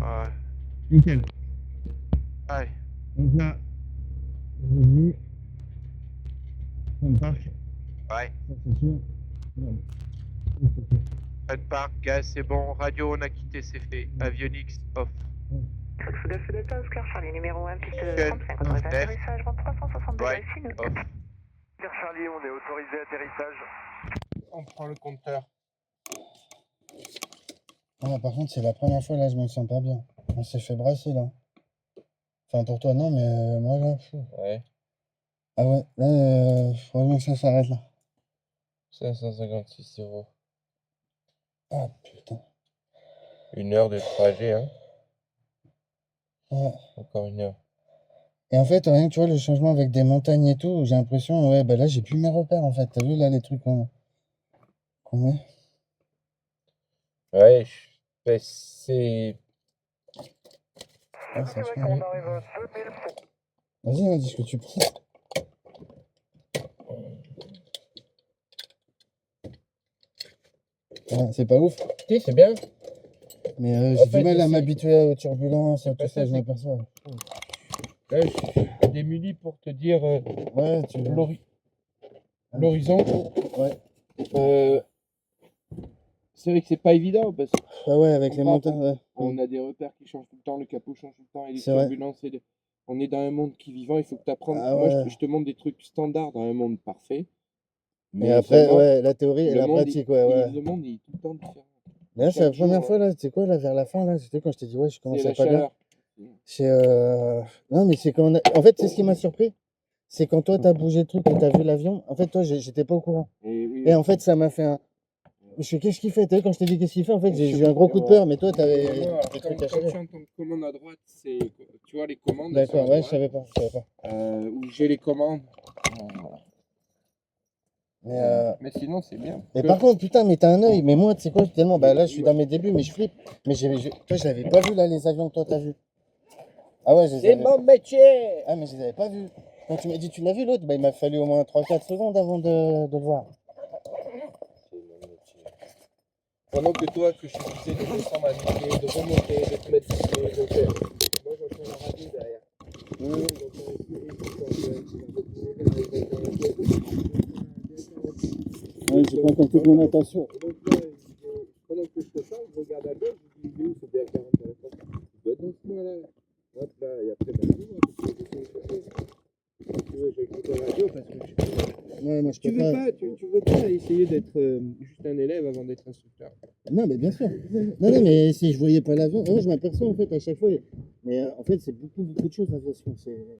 Ouais. Nickel. Allez. Donc là, je dis, on parc, Ouais. ça c'est sûr. Non. Pas de parc, gaz c'est bon. Radio on a quitté, c'est fait. Avionics off. Delta Oscar Charlie, numéro 1, piste Good. 35, autorisé atterrissage, vent 362 Right. ici, nous. Off. Oscar Charlie, on est autorisé atterrissage. On prend le compteur. Ah, par contre, c'est la première fois là, je me sens pas bien. On s'est fait brasser là. Enfin, pour toi, non, mais moi là. Ouais, Ah ouais, là, franchement, ça s'arrête là. 556 euros. Ah putain. 1 heure de trajet, hein. Ouais. Encore 1 heure. Et en fait, rien que tu vois, le changement avec des montagnes et tout, j'ai l'impression, ouais, bah là, j'ai plus mes repères en fait. T'as vu là les trucs qu'on met? Ouais, c'est... Ah, ça se fait, On ouais. arrive à 2000 fonds. Vas-y, dis ce que tu penses. Ouais, c'est pas ouf, Si, c'est bien. mais En j'ai fait, du mal à c'est- m'habituer aux turbulences, à pas tout ça, ça, je c'est- m'aperçois. Là, je suis démuni pour te dire Ouais, tu l'horizon. Ouais. C'est vrai que c'est pas évident parce Ah ouais, avec les On montagnes, ouais. qu'on a des repères qui changent tout le temps, le capot change tout le temps et les C'est vrai. turbulences. On est dans un monde qui est vivant, il faut que tu apprennes. Ah Moi, ouais. je te montre des trucs standards dans un monde parfait. Mais après, seulement, ouais, la théorie et le la monde, pratique, ouais. le monde est tout le temps différent. Mais là, c'est chaque la première jour, fois, là, c'est quoi, là, vers la fin, là, c'était quand je t'ai dit, ouais, je C'est commence la à pas bien. chaleur. C'est non, mais c'est quand en fait, c'est ce qui m'a surpris. C'est quand toi, t'as bougé le truc et t'as vu l'avion. En fait, toi, j'étais pas au courant. Oui, Et en fait, ça m'a fait un. Je fais, qu'est-ce qu'il fait? T'as vu, quand je t'ai dit qu'est-ce qu'il fait, en fait, j'ai Je eu un gros coup de peur, mais toi, t'avais Moi, des quand trucs à tu changer. entends commande à droite, c'est, tu vois les commandes. elles sont D'accord, à ouais, je droite. savais pas. Où j'ai les commandes. Voilà. Mais sinon, c'est bien. Mais par contre, putain, mais t'as un œil. Mais moi, tu sais quoi, tellement, bah là, je suis dans mes débuts, mais je flippe. Mais toi, je l'avais pas vu, là, les avions que toi, t'as vu. Ah ouais, je les C'est avais. mon métier. Ah, mais je les avais pas vus. Quand tu m'as dit, tu l'as vu l'autre, bah, il m'a fallu au moins 3-4 secondes avant de le voir. C'est mon métier. Pendant que toi, que je te disais de descendre à pied, de remonter, de te mettre pied, de faire. Moi, j'entends la radio derrière. Ouais, j'ai pas encore toute mon attention. Donc là, pendant que je te parle, je regarde à gauche, je dis, où c'est derrière 40 bah, danse-moi là. Hop là, et après, bah, tu veux, j'écoute la radio parce que Ouais, moi, je tu peux veux pas. pas, tu veux pas essayer d'être juste un élève avant d'être instructeur. Non, mais bien sûr. Non, mais si je voyais pas l'avion, je m'aperçois en fait à chaque fois. Mais en fait, c'est beaucoup de choses l'aviation.